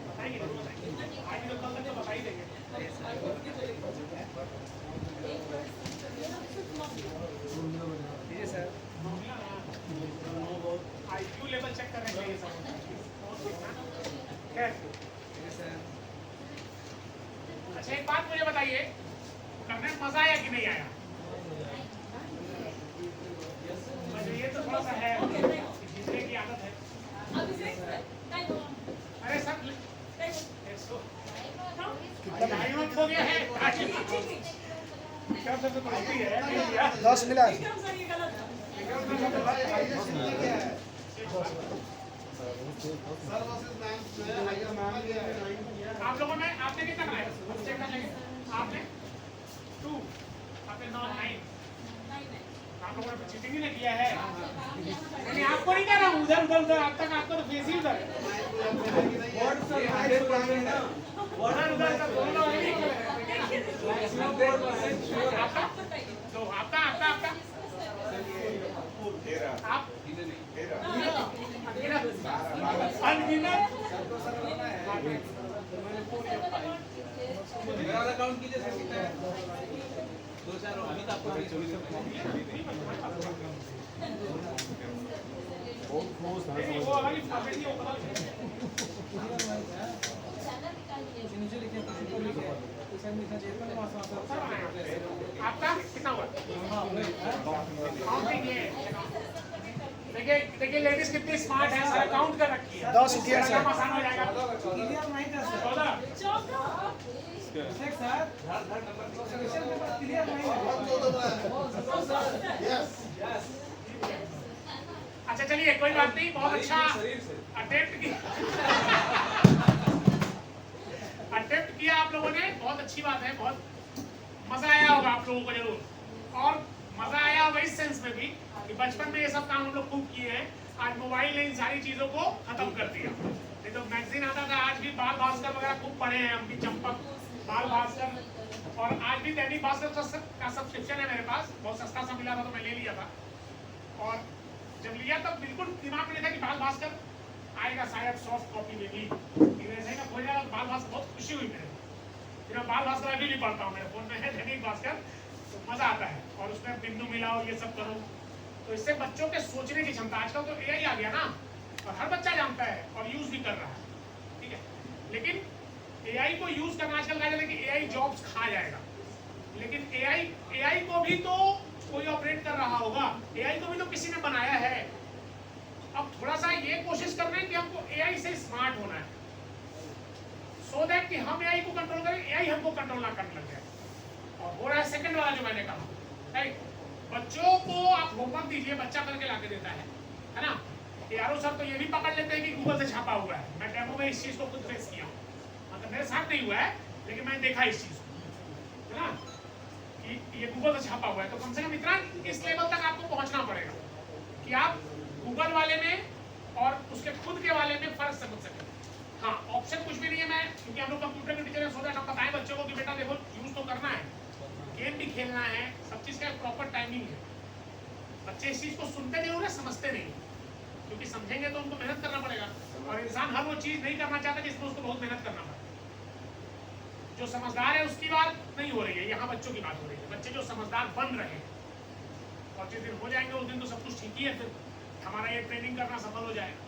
बताएंगे जरूर बताएंगे, आज भी तो कल तक तो बता ही देंगे। IQ लेवल चेक करने के लिए सब खैर। अच्छा एक बात मुझे बताइए, करने में मजा आया कि नहीं आया? मुझे ये तो थोड़ा सा है, जीतने की आदत है। अरे सर टाइम अप हो गया है, सब तो होती है 10 मिला। विक्रम सर ये गलत है। सर वर्सेस मैम में हायर मैम लिया है। आप लोगों ने, आपने कितना कराया? चेक कर लेंगे। आपने 2, आपने 9, 9। आप लोगों ने चीटिंग ही नहीं किया है। नहीं आपको नहीं कह रहा हूँ, उधर उधर उधर, अब तक आपको तो फेस ही उधर है। उधर उधर सब दोनों नहीं कर रहे हैं। आपका तो आपका आपका आपका आप अनगिनत मेरा अकाउंट कीजिए सर कितना है 2-4 अभी तो आपको नहीं, वो अलग ही फॉर्मेट ही होगा। आपका कितना हुआ? काउंटिंग है। देखिए देखिए लेडीज कितनी स्मार्ट है, सारा काउंट कर रखी है। 10 किया सर। काम आसान हो जाएगा। 14 अच्छा चलिए कोई बात नहीं, बहुत अच्छा अटेम्प्ट किया आप लोगों ने, बहुत अच्छी बात है। बहुत मजा आया होगा आप लोगों को जरूर, और मजा आया होगा इस सेंस में भी कि बचपन में ये सब काम हम लोग खूब किए हैं। आज मोबाइल ने इन सारी चीजों को खत्म कर दिया। नहीं तो मैगजीन आता था, आज भी बाल भास्कर वगैरह खूब पढ़े हैं हम भी, चंपक, बाल भास्कर, और आज भी दैनिक भास्कर का सब्सक्रिप्शन है मेरे पास। बहुत सस्ता सा मिला था तो मैं ले लिया था, और जब लिया तब बिल्कुल दिमाग में नहीं था कि बाल भास्कर आएगा शायद सॉफ्ट कॉपी में भी, लेकिन ऐसे ही मैं खोजा बाल भास्कर, बहुत खुशी हुई मेरे। फिर मैं बाल भास्कर अभी भी पढ़ता हूँ, मेरे फोन में है दैनिक भास्कर, तो मजा आता है। और उसमें बिंदु मिलाओ, ये सब करो, तो इससे बच्चों के सोचने की क्षमता, आजकल तो AI आ गया ना, और हर बच्चा जानता है और यूज भी कर रहा है, ठीक है। लेकिन AI को यूज करना, आजकल कहा जाता है कि AI जॉब्स खा जाएगा, लेकिन AI को भी तो कोई ऑपरेट कर रहा होगा, AI को भी तो किसी ने बनाया है। अब थोड़ा सा ये कोशिश कर रहे हैं कि हमको AI से स्मार्ट होना है, सो दैट कि हम AI को कंट्रोल करें, AI हमको कंट्रोल ना करने लग जाए। और हो रहा है सेकंड वाला जो मैंने कहा, राइट। बच्चों को आप होमवर्क दीजिए, बच्चा करके लाके देता है ना। यारो सर तो ये भी पकड़ लेते हैं कि गूगल से छापा हुआ है। मैं डेमो में इस चीज को खुद फेस किया हूँ, मतलब मेरे साथ नहीं हुआ है लेकिन मैंने देखा इस चीज को, है ना, कि ये गूगल से छापा हुआ है। तो कम से कम इतना इस लेवल तक आपको पहुंचना पड़ेगा कि आप गूगल वाले में और उसके खुद के वाले में फर्क समझ सकें। हाँ, ऑप्शन कुछ भी नहीं है। मैं क्योंकि हम लोग कंप्यूटर के टीचर हैं, सो दैट हम बताएं बच्चों को कि बेटा देखो यूज तो करना है, गेम भी खेलना है, सब चीज का एक प्रॉपर टाइमिंग है। बच्चे इस चीज को सुनते जरूर है, समझते नहीं, क्योंकि समझेंगे तो उनको मेहनत करना पड़ेगा। और इंसान हर वो चीज नहीं करना चाहता जिसमें उसको बहुत मेहनत करना पड़े। जो समझदार है उसकी बात नहीं हो रही है, यहाँ बच्चों की बात हो रही है। बच्चे जो समझदार बन रहे हैं, और जिस दिन हो जाएंगे उस दिन तो सब कुछ ठीक ही है, फिर हमारा ये ट्रेनिंग करना सफल हो जाएगा।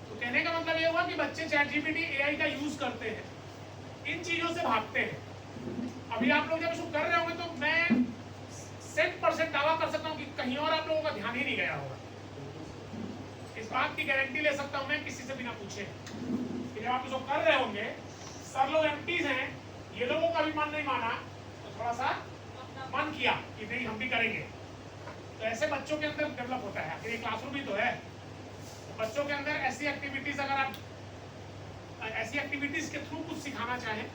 तो कहने का मतलब ये हुआ कि बच्चे ChatGPT AI का यूज करते हैं, इन चीजों से भागते हैं। अभी आप लोग जब इसको कर रहे होंगे तो मैं 100% दावा कर सकता हूँ कि कहीं और आप लोगों का ध्यान ही नहीं गया होगा। इस बात की गारंटी ले सकता हूँ मैं किसी से बिना पूछे कि जब आप इसको कर रहे होंगे, सर लोग एमपीज हैं, ये लोगों का भी मन नहीं माना तो थोड़ा सा मन किया कि नहीं हम भी करेंगे। तो ऐसे बच्चों के अंदर डेवलप होता है। आखिर ये क्लासरूम भी तो है, तो बच्चों के अंदर ऐसी एक्टिविटीज, अगर आप ऐसी एक्टिविटीज के थ्रू कुछ सिखाना चाहें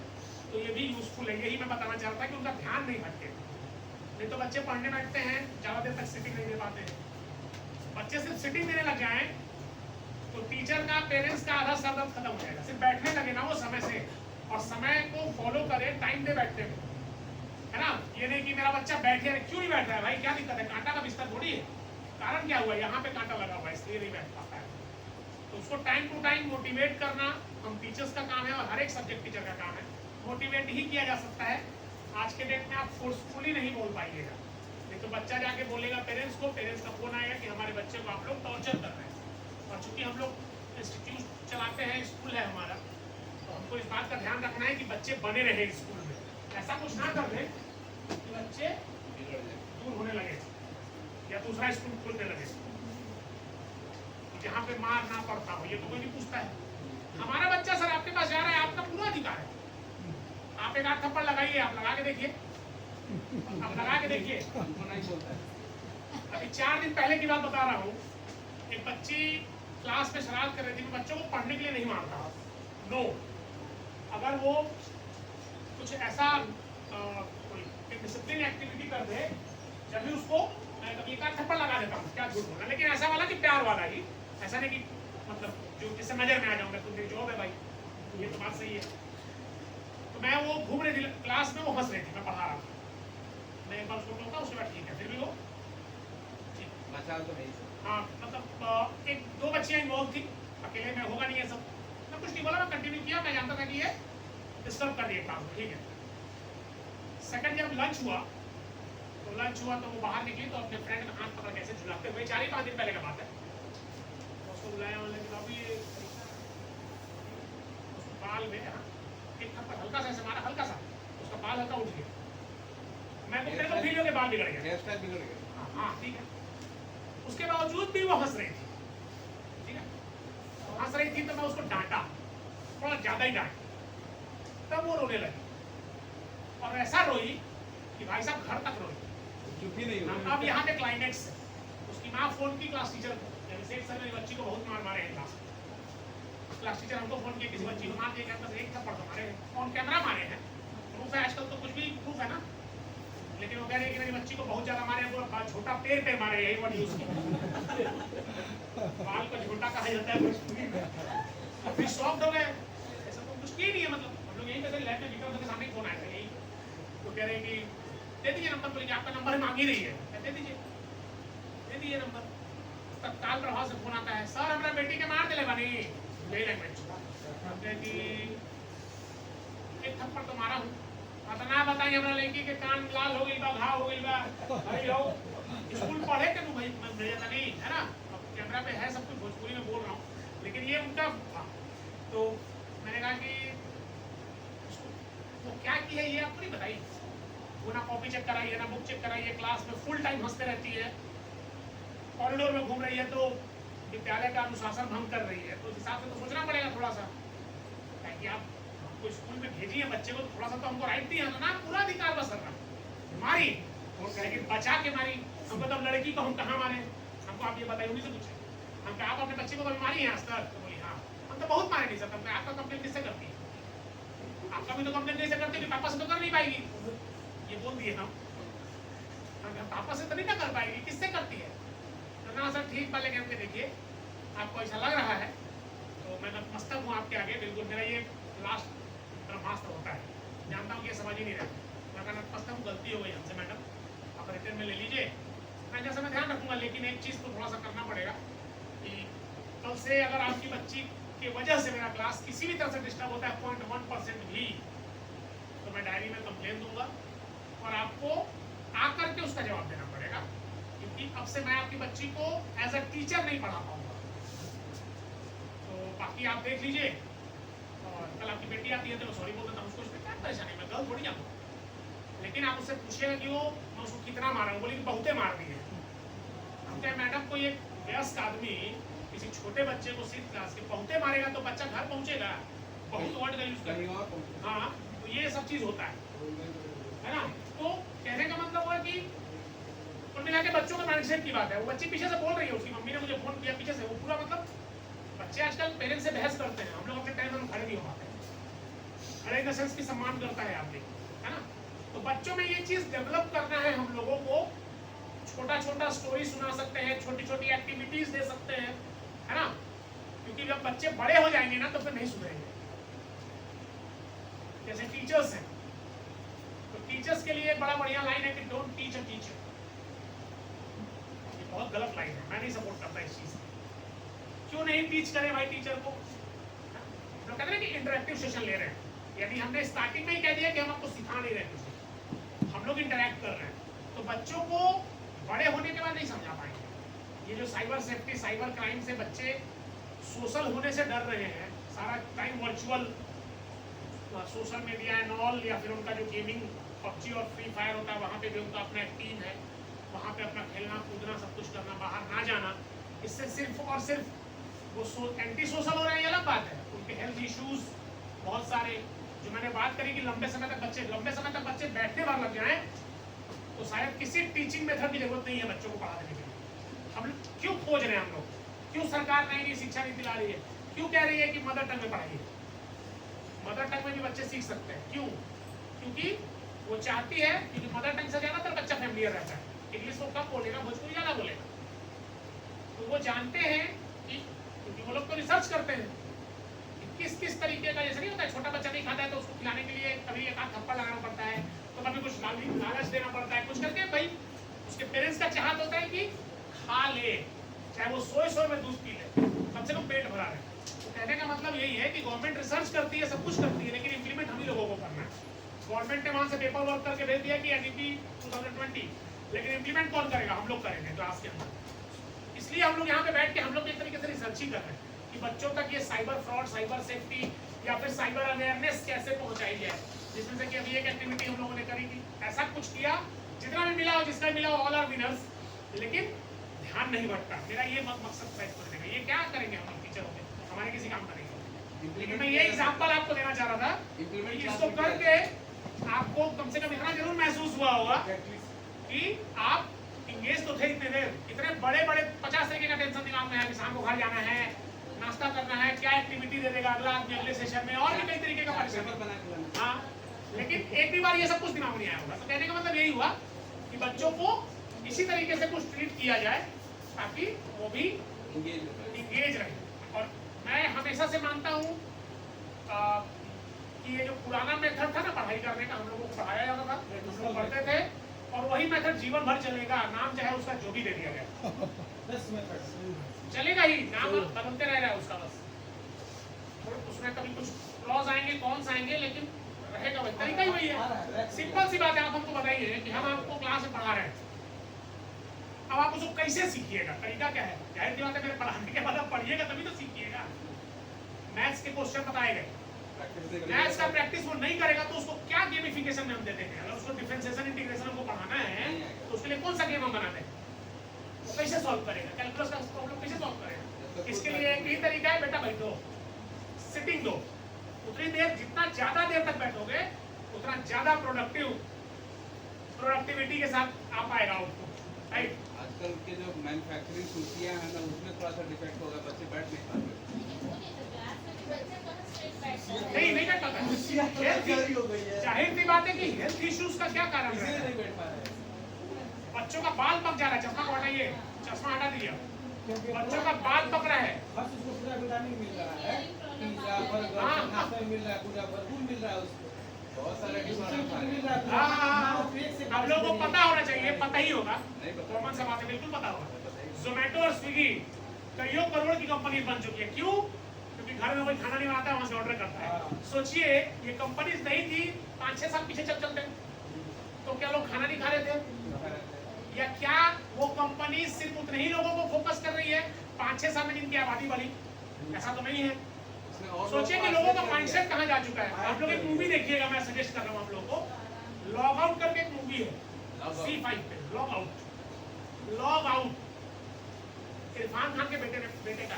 तो ये भी यूजफुल है। यही मैं बताना चाहता था कि उनका ध्यान नहीं भटके। नहीं तो बच्चे पढ़ने बैठते हैं, ज्यादा देर तक सिटिंग नहीं दे पाते हैं। बच्चे सिर्फ सिटिंग देने लग जाएं तो टीचर का, पेरेंट्स का आधा सर दर्द खत्म हो जाएगा। सिर्फ बैठने लगे ना वो समय से, और समय को फॉलो करे, टाइम पे बैठते हैं, है ना। ये नहीं कि मेरा बच्चा बैठे, क्यों नहीं बैठ रहा है भाई, क्या दिक्कत है, कांटा का बिस्तर थोड़ी है, कारण क्या हुआ, यहाँ पे कांटा लगा हुआ है इसलिए नहीं बैठ पाता है। तो उसको टाइम टू टाइम मोटिवेट करना हम टीचर्स का काम है, और हर एक सब्जेक्ट टीचर का काम है। मोटिवेट ही किया जा सकता है। आज के डेट में आप फोर्सफुली नहीं बोल पाइएगा, नहीं तो बच्चा जाके बोलेगा पेरेंट्स को, पेरेंट्स का फोन आएगा कि हमारे बच्चे को आप लोग टॉर्चर कर रहे हैं। और चूंकि हम लोग इंस्टीट्यूट चलाते हैं, स्कूल है हमारा, तो हमको इस बात का ध्यान रखना है कि बच्चे बने रहे स्कूल में, ऐसा कुछ ना कर दें कि बच्चे दूर होने लगे या दूसरा स्कूल खोलने लगे जहाँ पे मार ना पड़ता हो। ये तो कोई नहीं पूछता है। हमारा बच्चा सर आपके पास जा रहा है, आपका पूरा अधिकार है। आप एक आध थप्पड़ लगाइए, आप लगा के देखिए, आप लगा के देखिए। नहीं बोलता है। अभी 4 दिन पहले की बात बता रहा हूँ, एक बच्ची क्लास में शरारत कर रही थी। मैं बच्चों को पढ़ने के लिए नहीं मारता, नो। अगर वो कुछ ऐसा कोई डिसिप्लिन एक्टिविटी कर दे, जब भी उसको मैं कभी एक थप्पड़ लगा देता हूँ, क्या झूठ बोलना, लेकिन ऐसा वाला कि प्यार वाला ही, ऐसा नहीं कि मतलब जो जिससे नजर में आ जाऊंगा, तुम मेरी जॉब है भाई, ये तो बात सही है। तो मैं वो घूम रही थी क्लास में, वो हंस रही थी, मैं पढ़ा रहा था, मैं एक बार उसको टोका, उसके बाद ठीक है, फिर भी वो मचाल तो नहीं। हाँ, मतलब एक 2 बच्चियां इन्वॉल्व थी, अकेले में होगा नहीं ये सब। मैं कुछ नहीं बोला, मैं कंटिन्यू किया, मैं जानता था कि ये डिस्टर्ब कर दिए काम, ठीक है। सेकंड जब लंच हुआ तो वो बाहर निकली, तो अपने फ्रेंड का हाथ पकड़ के ऐसे झुलाते हुए, 4-5 दिन पहले का बात है, तो उसको बुलाया, बोले कि बाबू ये उसको बाल में एक थप्पड़ हल्का सा ऐसे मारा, हल्का सा, उसका बाल हल्का उठ गया। मैं तो मेरे को फील हो गया बाल बिगड़ गया, हेयर स्टाइल बिगड़ गया। हाँ ठीक है। उसके बावजूद भी वो हंस रही थी, ठीक है, हंस रही थी, तो मैं उसको डांटा, थोड़ा ज्यादा ही डांटा, तब वो रोने लगी, और ऐसा रोई कि भाई साहब घर तक रोई। चुप ही नहीं हुआ। अब यहाँ पे क्लाइमेक्स है, उसकी माँ फोन की क्लास टीचर को, शेख सर मेरी बच्ची को बहुत मार मारे हैं क्लास टीचर हमको फोन किया, किसी बच्ची को मार दिया, बस एक थप्पड़ तो मारे, फोन कैमरा मारे हैं, प्रूफ है, आजकल तो कुछ भी प्रूफ है ना। लेकिन वो कह रहे हैं कि मेरी बच्ची को बहुत ज्यादा मारे, वो छोटा पैर पे मारे, यही वर्ड यूज किया, बाल को छोटा कहा जाता है भोजपुरी में। फिर शॉक्ड हो गए, ऐसा तो कुछ ही नहीं है, मतलब हम लोग यही पे लैब में विक्रम के सामने फोन आया था, यही तो कह रहे हैं कि दे दीजिए नंबर, बोले कि आपका नंबर मांग ही रही है, दे दीजिए नंबर। तत्काल प्रभाव से फोन आता है, सर हमारा बेटी के मार दिले बनी, यही लैंग्वेज कि एक थप्पड़ तो मारा हूँ, अतना बताइए हमारा लड़की के कान लाल हो गई बा, घाव हो गई बा, भाई लो स्कूल पढ़े के भाई भेजा नहीं है ना, कैमरा पे है सब कुछ, भोजपुरी में बोल रहा हूँ, लेकिन ये उनका था। तो मैंने कहा कि वो क्या की है ये आपको नहीं बताइए, वो ना कॉपी चेक कराइए, ना बुक चेक कराइए, क्लास में फुल टाइम हंसते रहती है, कॉरिडोर में घूम रही है, तो विद्यालय का अनुशासन भंग कर रही है, तो उस हिसाब से तो सोचना पड़ेगा थोड़ा सा, ताकि आप हमको स्कूल में भेजिए बच्चे को, थोड़ा सा तो हमको राइट दिया ना, पूरा अधिकार बस रहा मारी, और कहेगी बचा के मारी, हमको तब लड़की को हम कहाँ मारे, हमको आप ये बताइए, उन्हीं से पूछे, हम क्या आप अपने बच्चे को कभी मारी है आज तक, तो बोली हाँ, हम तो बहुत मारे नहीं सर, हमको आपका कंप्लेंट किससे करती है, आपका भी तो कंप्लेंट कैसे करते कि पापा से तो कर नहीं पाएगी, ये बोल दिए हम पापा से तो नहीं ना कर पाएगी, किससे करती है, तो ना सर ठीक बात, लेकिन देखिए आपको ऐसा लग रहा है तो मैं नतमस्तक हूँ आपके आगे, बिल्कुल मेरा ये लास्ट ब्रह्मास्त्र होता है, जानता हूँ कि ये समझ ही नहीं रहता, मैं नतमस्तक हूँ, गलती हो गई हमसे मैडम, आप रिटर्न में ले लीजिए, मैं जैसा मैं ध्यान रखूंगा, लेकिन एक चीज़ तो थोड़ा सा करना पड़ेगा कि कल से अगर आपकी बच्ची की वजह से मेरा क्लास किसी भी तरह से डिस्टर्ब होता है 0.1% भी, तो मैं डायरी में कंप्लेन दूंगा और आपको आकर के उसका जवाब देना पड़ेगा, क्योंकि अब से मैं आपकी बच्ची को एज अ टीचर नहीं पढ़ा पाऊंगा। तो बाकी आप देख लीजिए, और कल आपकी बेटी आती है तो सॉरी बोल देता हूँ उसको, इसमें क्या परेशानी, मैं गलत थोड़ी आपको, लेकिन आप उससे पूछिएगा कि वो मैं उसको कितना मारा हूँ, बोली कि बहुते मार दिए। हम क्या मैडम को एक वयस्क आदमी किसी छोटे बच्चे को 6th क्लास के बहुते मारेगा तो बच्चा घर पहुंचेगा, बहुत वर्ड का यूज करेगा, हाँ, तो ये सब चीज होता है ना। तो कहने का मतलब हुआ कि कुल मिला के बच्चों का माइंडसेट की बात है, वो बच्ची पीछे से बोल रही है, उसकी मम्मी ने मुझे फोन किया पीछे से, वो पूरा मतलब बच्चे आजकल पेरेंट्स से बहस करते हैं, हम लोग अपने टाइम में खड़े नहीं हो पाते, खड़े इन द सेंस की सम्मान करता है आदमी, है ना। तो बच्चों में ये चीज डेवलप करना है हम लोगों को, छोटा छोटा स्टोरी सुना सकते हैं, छोटी छोटी एक्टिविटीज दे सकते हैं, है ना, क्योंकि जब बच्चे बड़े हो जाएंगे ना तो फिर नहीं सुधरेंगे। जैसे टीचर्स हैं, तो टीचर्स के लिए एक बड़ा बढ़िया लाइन है कि डोंट टीच अ टीचर। ये बहुत गलत लाइन है, मैं नहीं सपोर्ट करता इस चीज को। क्यों नहीं टीच करें भाई टीचर को? तो कहते हैं कि इंटरैक्टिव सेशन ले रहे हैं, यानी हमने स्टार्टिंग में ही कह दिया कि हम आपको सिखा नहीं रहे कुछ, हम लोग इंटरैक्ट कर रहे हैं, तो बच्चों को बड़े होने के बाद नहीं समझा पाएंगे। ये जो साइबर सेफ्टी, साइबर क्राइम से बच्चे सोशल होने से डर रहे हैं, सारा time virtual social media and all, या फिर उनका जो गेमिंग पबजी और फ्री फायर होता है वहाँ पे भी उनका अपना एक टीम है, वहाँ पे अपना खेलना कूदना सब कुछ करना, बाहर ना जाना, इससे सिर्फ और सिर्फ वो एंटी सोशल हो रहे हैं, ये अलग बात है। उनके हेल्थ इश्यूज बहुत सारे, जो मैंने बात करी कि लंबे समय तक बच्चे बैठने भर लग जाएं, तो शायद किसी टीचिंग मेथड की जरूरत नहीं है बच्चों को पढ़ाने के लिए। हम क्यों खोज रहे हैं, हम लोग क्यों सरकार नई नई शिक्षा नीति ला रही है, क्यों कह रही है कि मदर टंग में पढ़ाइए? मदर टंग में भी बच्चे सीख सकते हैं, क्यों? क्योंकि वो चाहती है, क्योंकि मदर टंग से ज्यादातर बच्चा फैमिलियर रहता है, इंग्लिश को कम बोलेगा, भोजपुरी ज्यादा बोलेगा, तो वो जानते हैं कि, क्योंकि वो लोग तो रिसर्च करते हैं किस किस तरीके का, जैसे नहीं होता है छोटा बच्चा नहीं खाता है तो उसको खिलाने के लिए कभी एक आध थप्पड़ लगाना पड़ता है, तो कभी कुछ लालच देना पड़ता है, कुछ करके भाई उसके पेरेंट्स का चाहत होता है कि खा ले, चाहे वो सोए में दूध पी ले, कम से कम पेट भरा रहे। तो कहने का मतलब यही है कि गवर्नमेंट रिसर्च करती है, सब कुछ करती है, लेकिन इम्प्लीमेंट हम ही लोगों को करना है। गवर्नमेंट ने वहां से पेपर वर्क करके भेज दिया कि एनईपी 2020, लेकिन इम्प्लीमेंट कौन करेगा? हम लोग करेंगे क्लास के अंदर। इसलिए हम लोग यहाँ पे बैठ के हम लोग एक तरीके से रिसर्च ही कर रहे हैं कि बच्चों तक ये साइबर फ्रॉड, साइबर सेफ्टी या फिर साइबर अवेयरनेस कैसे पहुंचाई जाए, जिसमें से कि अभी एक एक्टिविटी हम लोगों ने करी थी, ऐसा कुछ किया, जितना भी मिला हो, जिसका मिला हो, ऑल आर विनर्स, लेकिन ध्यान नहीं बढ़ता। मेरा ये मकसद था इसको देने का। ये क्या करेंगे हम लोग टीचर होते, हमारे किसी काम करेंगे, लेकिन मैं ये एग्जांपल आपको देना चाह रहा था कि इसको करके आपको कम से कम इतना जरूर महसूस हुआ होगा कि आप इंगेज तो थे इतने देर, इतने बड़े बड़े 50 तरीके का टेंशन दिमाग में है कि शाम को घर जाना है, नाश्ता करना है, क्या एक्टिविटी दे देगा अगला आदमी अगले सेशन में, और भी कई तरीके का परेशान। हाँ, लेकिन एक भी बार ये सब कुछ दिमाग में नहीं आया होगा। तो कहने का मतलब यही हुआ कि बच्चों को इसी तरीके से कुछ ट्रीट किया जाए ताकि वो भी इंगेज रहे। और मैं हमेशा से मानता हूँ कि ये जो पुराना मेथड था ना पढ़ाई करने का, हम लोगों को पढ़ाया जाता था, हम लोग पढ़ते थे, और वही मेथड जीवन भर चलेगा, नाम चाहे उसका जो भी दे दिया गया चलेगा ही, नाम बदलते रह रहा है उसका, बस उसमें कभी कुछ क्लॉज आएंगे, कौन आएंगे, लेकिन रहेगा वही तरीका ही वही है। सिंपल सी बात है, आप हमको बताइए कि हम आपको क्लास में पढ़ा रहे हैं, अब आप उसको कैसे सीखिएगा? तरीका क्या है? जाहिर सी बात है, मेरे पढ़ाने के बाद आप पढ़िएगा तभी तो सीखिएगा। मैथ्स के क्वेश्चन बताए गए, मैथ्स का प्रैक्टिस वो नहीं करेगा तो उसको क्या गेमिफिकेशन में हम देते हैं? अगर उसको डिफरेंशिएशन इंटीग्रेशन हमको पढ़ाना है तो उसके लिए कौन सा गेम हम बनाते हैं? वो कैसे सॉल्व करेगा? कैलकुलस का प्रॉब्लम कैसे सॉल्व करेगा? इसके लिए एक ही तरीका है, बेटा बैठो, सिटिंग दो, उतनी देर, जितना ज्यादा देर तक बैठोगे उतना ज्यादा प्रोडक्टिविटी के साथ आ पाएगा आउटपुट, राइट? आजकल के जो मैन्युफैक्चरिंग सूचियां हैं ना, उसमें थोड़ा सा डिफेक्ट होगा, बच्चे बैठ नहीं पाते। नहीं बैठ पाता है। जाहिर सी बात है कि हेल्थ इश्यूज का क्या कारण है? नहीं बैठ पा रहे हैं। बच्चों का बाल पक जा रहा है, चश्मा को हटाइए, चश्मा हटा दिया, बच्चों का बाल पक रहा है, बस उसको पूरा विटामिन मिल रहा है, पिज्जा बर्गर नाश्ता में मिल रहा है, पूरा भरपूर मिल रहा है उसको, बहुत सारे मिल रहा है। हाँ, आप लोगों को पता होना चाहिए, पता ही होगा, नहीं पता। कॉमन सा बात है, बिल्कुल पता होगा। जोमेटो और स्विगी कईयों करोड़ की कंपनी बन चुकी है, क्यों? क्योंकि घर में कोई खाना नहीं बनाता है, वहां से ऑर्डर करता है। सोचिए ये कंपनीज नहीं थी 5-6 साल पीछे चलते तो क्या लोग खाना नहीं खा रहे थे? या क्या वो कंपनी सिर्फ उतने ही लोगों को फोकस कर रही है 5-6 साल में जिनकी आबादी बढ़ी? ऐसा तो नहीं है। सोचिए कि लोगों का माइंडसेट कहां जा चुका है। आप लोग एक मूवी देखिएगा, मैं सजेस्ट कर रहा हूं आप लोगों को, लॉग आउट करके एक मूवी है C5 पे, लॉग आउट, इरफान खान के बेटे का।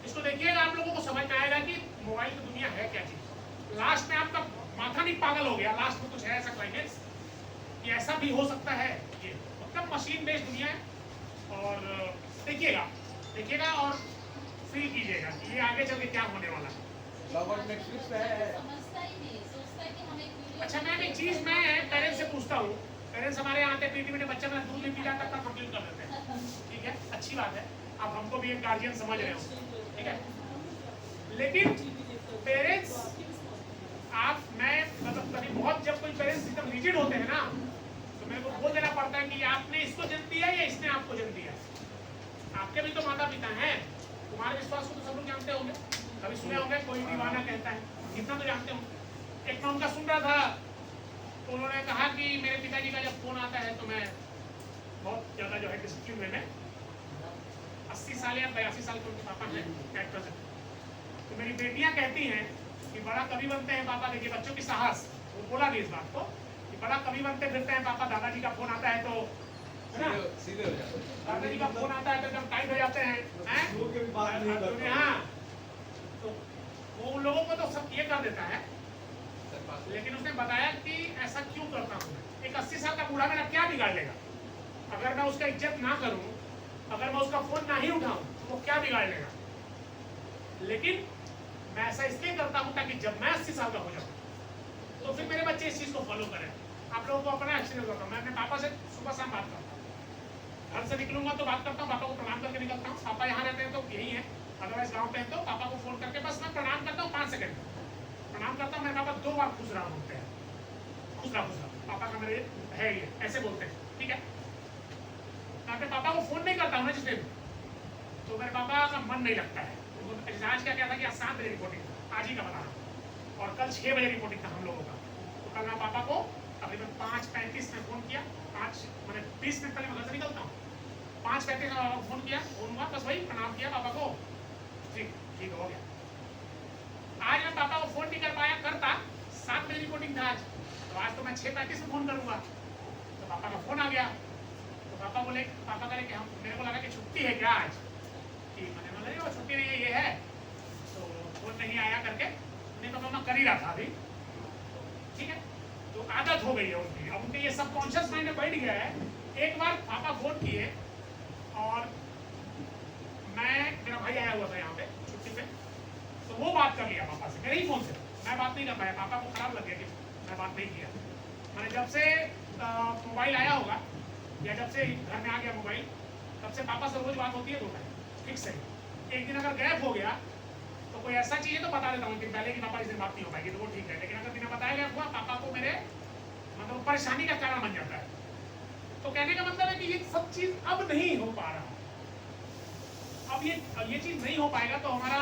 इसको देखिएगा, आप लोगों को समझ में आएगा कि मोबाइल की दुनिया है क्या चीज। लास्ट में आपका माथा नहीं पागल हो गया, लास्ट में कुछ है ऐसा क्लाइमेक्स कि ऐसा भी हो सकता है। ये मतलब मशीन बेस्ड दुनिया है। और देखिएगा और फील कीजिएगा कि ये आगे चल के क्या होने वाला है। लॉगआउट नेटफ्लिक्स पे है। अच्छा, मैं एक चीज मैं पेरेंट्स से पूछता हूँ, पेरेंट्स हमारे यहाँ आते पीटी में बच्चा मेरा दूध नहीं पी जाता तब हम बात है, आप हमको भी एक गार्जियन समझ रहे हो, ठीक है। लेकिन पेरेंट्स मैं मतलब कभी बहुत जब कोई पेरेंट्स एकदम रिजिड होते हैं ना, तो मेरे को बोल देना पड़ता है कि आपने इसको जन्म दिया या इसने आपको जन्म दिया। आपके भी तो माता पिता हैं, तुम्हारे विश्वास को तो सब लोग जानते होंगे, कभी सुने होंगे कोई दीवाना कहता है, कितना तो जानते होंगे। एक मैं उनका सुन रहा था, तो उन्होंने कहा कि मेरे पिताजी का जब फोन आता है तो मैं बहुत ज़्यादा जो है डिसिप्लिन में 80 साल या 82 साल के उनके पापा हैं एट प्रेजेंट। तो मेरी बेटियां कहती हैं कि बड़ा कवि बनते हैं पापा, देखिए बच्चों की साहस, वो बोला नहीं इस बात को कि बड़ा कवि बनते फिरते हैं पापा, दादाजी का फोन आता है तो है ना, सीधे हो जाते हैं। दादाजी का फोन आता है तो एकदम टाइट हो जाते हैं, लोग के भी बात नहीं करते। हाँ, तो वो उन लोगों को तो सब ये कर देता है, लेकिन उसने बताया कि ऐसा क्यों करता हूँ। एक 80 साल का बूढ़ा मेरा क्या बिगाड़ लेगा, अगर मैं उसका इज्जत ना करूं, अगर मैं उसका फोन ना ही उठाऊं तो वो क्या बिगाड़ लेगा। लेकिन मैं ऐसा इसलिए करता हूं ताकि जब मैं 80 साल का हो जाऊं तो फिर मेरे बच्चे इस चीज को फॉलो करें। आप लोगों को अपना एक्सपीरियंस बताता हूं, मैं अपने पापा से सुबह शाम बात करता हूं, घर से निकलूंगा तो बात करता हूँ, पापा को प्रणाम करके निकलता हूँ। पापा यहाँ रहते हैं तो यही है, अदरवाइज गाँव पे हैं तो पापा को फोन करके बस मैं प्रणाम करता हूँ, 5 सेकंड प्रणाम करता हूँ। मेरे पापा 2 बार खुश रहा बोलते हैं, खुश रहा पापा का मेरे है ये, ऐसे बोलते हैं, ठीक है। मैं अपने पापा को फोन नहीं करता हूँ ना जिस दिन, तो मेरे पापा का मन नहीं लगता है। आज क्या था कि आज 7 बजे रिपोर्टिंग, आज ही का बता रहा हूँ, और कल 6 बजे रिपोर्टिंग था हम लोगों का। तो कल मैं पापा को तकरीबन 5:35 में फोन किया, 5 मैंने 20 मिनट पहले मैं घर से निकलता हूँ, 5:35 में पापा को फोन किया, फोन हुआ, बस वही प्रणाम किया पापा को, ठीक हो गया। आज मैं पापा को फोन नहीं कर पाया, करता 7 बजे रिपोर्टिंग था आज, तो आज तो मैं 6:35 में फोन करूंगा। तो पापा का फोन आ गया, तो पापा बोले, पापा कह रहे कि हम, मेरे को लगा कि छुट्टी है क्या आज, कि मैंने बोला नहीं वो छुट्टी नहीं है, ये है, तो फोन नहीं आया करके नहीं तो मैं कर ही रहा था अभी, ठीक है। तो आदत हो गई है उनकी, अब उनके ये सबकॉन्शियस माइंड में बैठ गया है। एक बार पापा फोन किए और मेरा भाई आया हुआ था यहाँ पे छुट्टी पे, तो वो बात कर लिया पापा से मेरे ही फोन से, मैं बात नहीं कर पाया। पापा को खराब लग गया कि मैं बात नहीं किया। मैंने जब से मोबाइल आया होगा या जब से घर में आ गया मोबाइल, तब से पापा से रोज बात होती है 2 टाइम फिक्स है। एक दिन अगर गैप हो गया तो कोई ऐसा चीज है तो बता देता हूँ कि पहले की पापा इस दिन बात नहीं हो पाएगी, तो वो ठीक है। लेकिन अगर बिना बताया गया हुआ, पापा को मेरे मतलब परेशानी का कारण बन जाता है। तो कहने का मतलब है कि ये सब चीज अब नहीं हो पा रहा, अब ये चीज नहीं हो पाएगा तो हमारा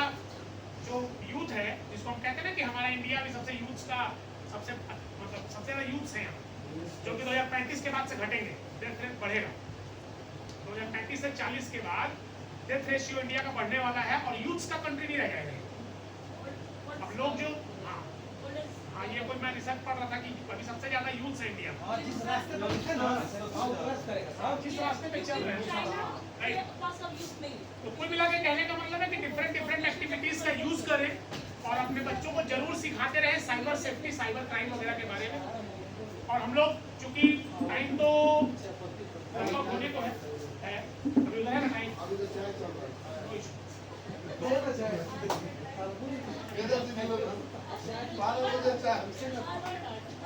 जो यूथ है, जिसको हम कहते हैं ना कि हमारा इंडिया भी सबसे यूथ का सबसे ज्यादा यूथ है यहाँ, जो कि 2035 के बाद से घटेंगे, डेथ रेट बढ़ेगा। 2035 से 40 के बाद डेथ रेशियो इंडिया का बढ़ने वाला है और यूथ्स का कंट्री नहीं रह जाएगा। अब लोग जो हाँ ये कोई मैं रिसर्च पढ़ रहा था कि अभी सबसे ज्यादा यूथ्स है इंडिया में, जिस रास्ते पे चल रहे हैं, राइट। तो कुल मिला के कहने का मतलब है कि डिफरेंट एक्टिविटीज का यूज करें और अपने बच्चों को जरूर सिखाते रहे साइबर सेफ्टी, साइबर क्राइम वगैरह के बारे में। और हम लोग चूंकि टाइम तो लगभग होने को है, अभी उधर है ना टाइम, अभी तो चाय चल रहा है।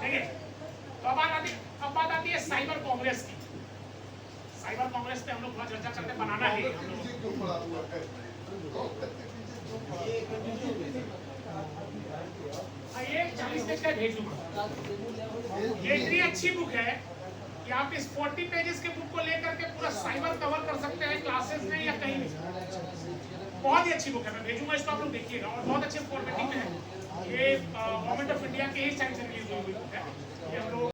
देखिए तो अब बात आती है साइबर कांग्रेस की। साइबर कांग्रेस पे हम लोग थोड़ा चर्चा करते, बनाना है हम लोग। ये 40 पेज का भेजूंगा। ये इतनी अच्छी बुक है कि आप इस 40 पेजेस के बुक को लेकर के पूरा साइबर कवर कर सकते हैं क्लासेस में या कहीं भी। बहुत ही अच्छी बुक है, मैं भेजूंगा, इसको आप लोग देखिएगा। और बहुत अच्छे फॉर्मेटिंग में है, ये गवर्नमेंट ऑफ इंडिया के ही साइड से रिलीज हुई बुक है। ये हम लोग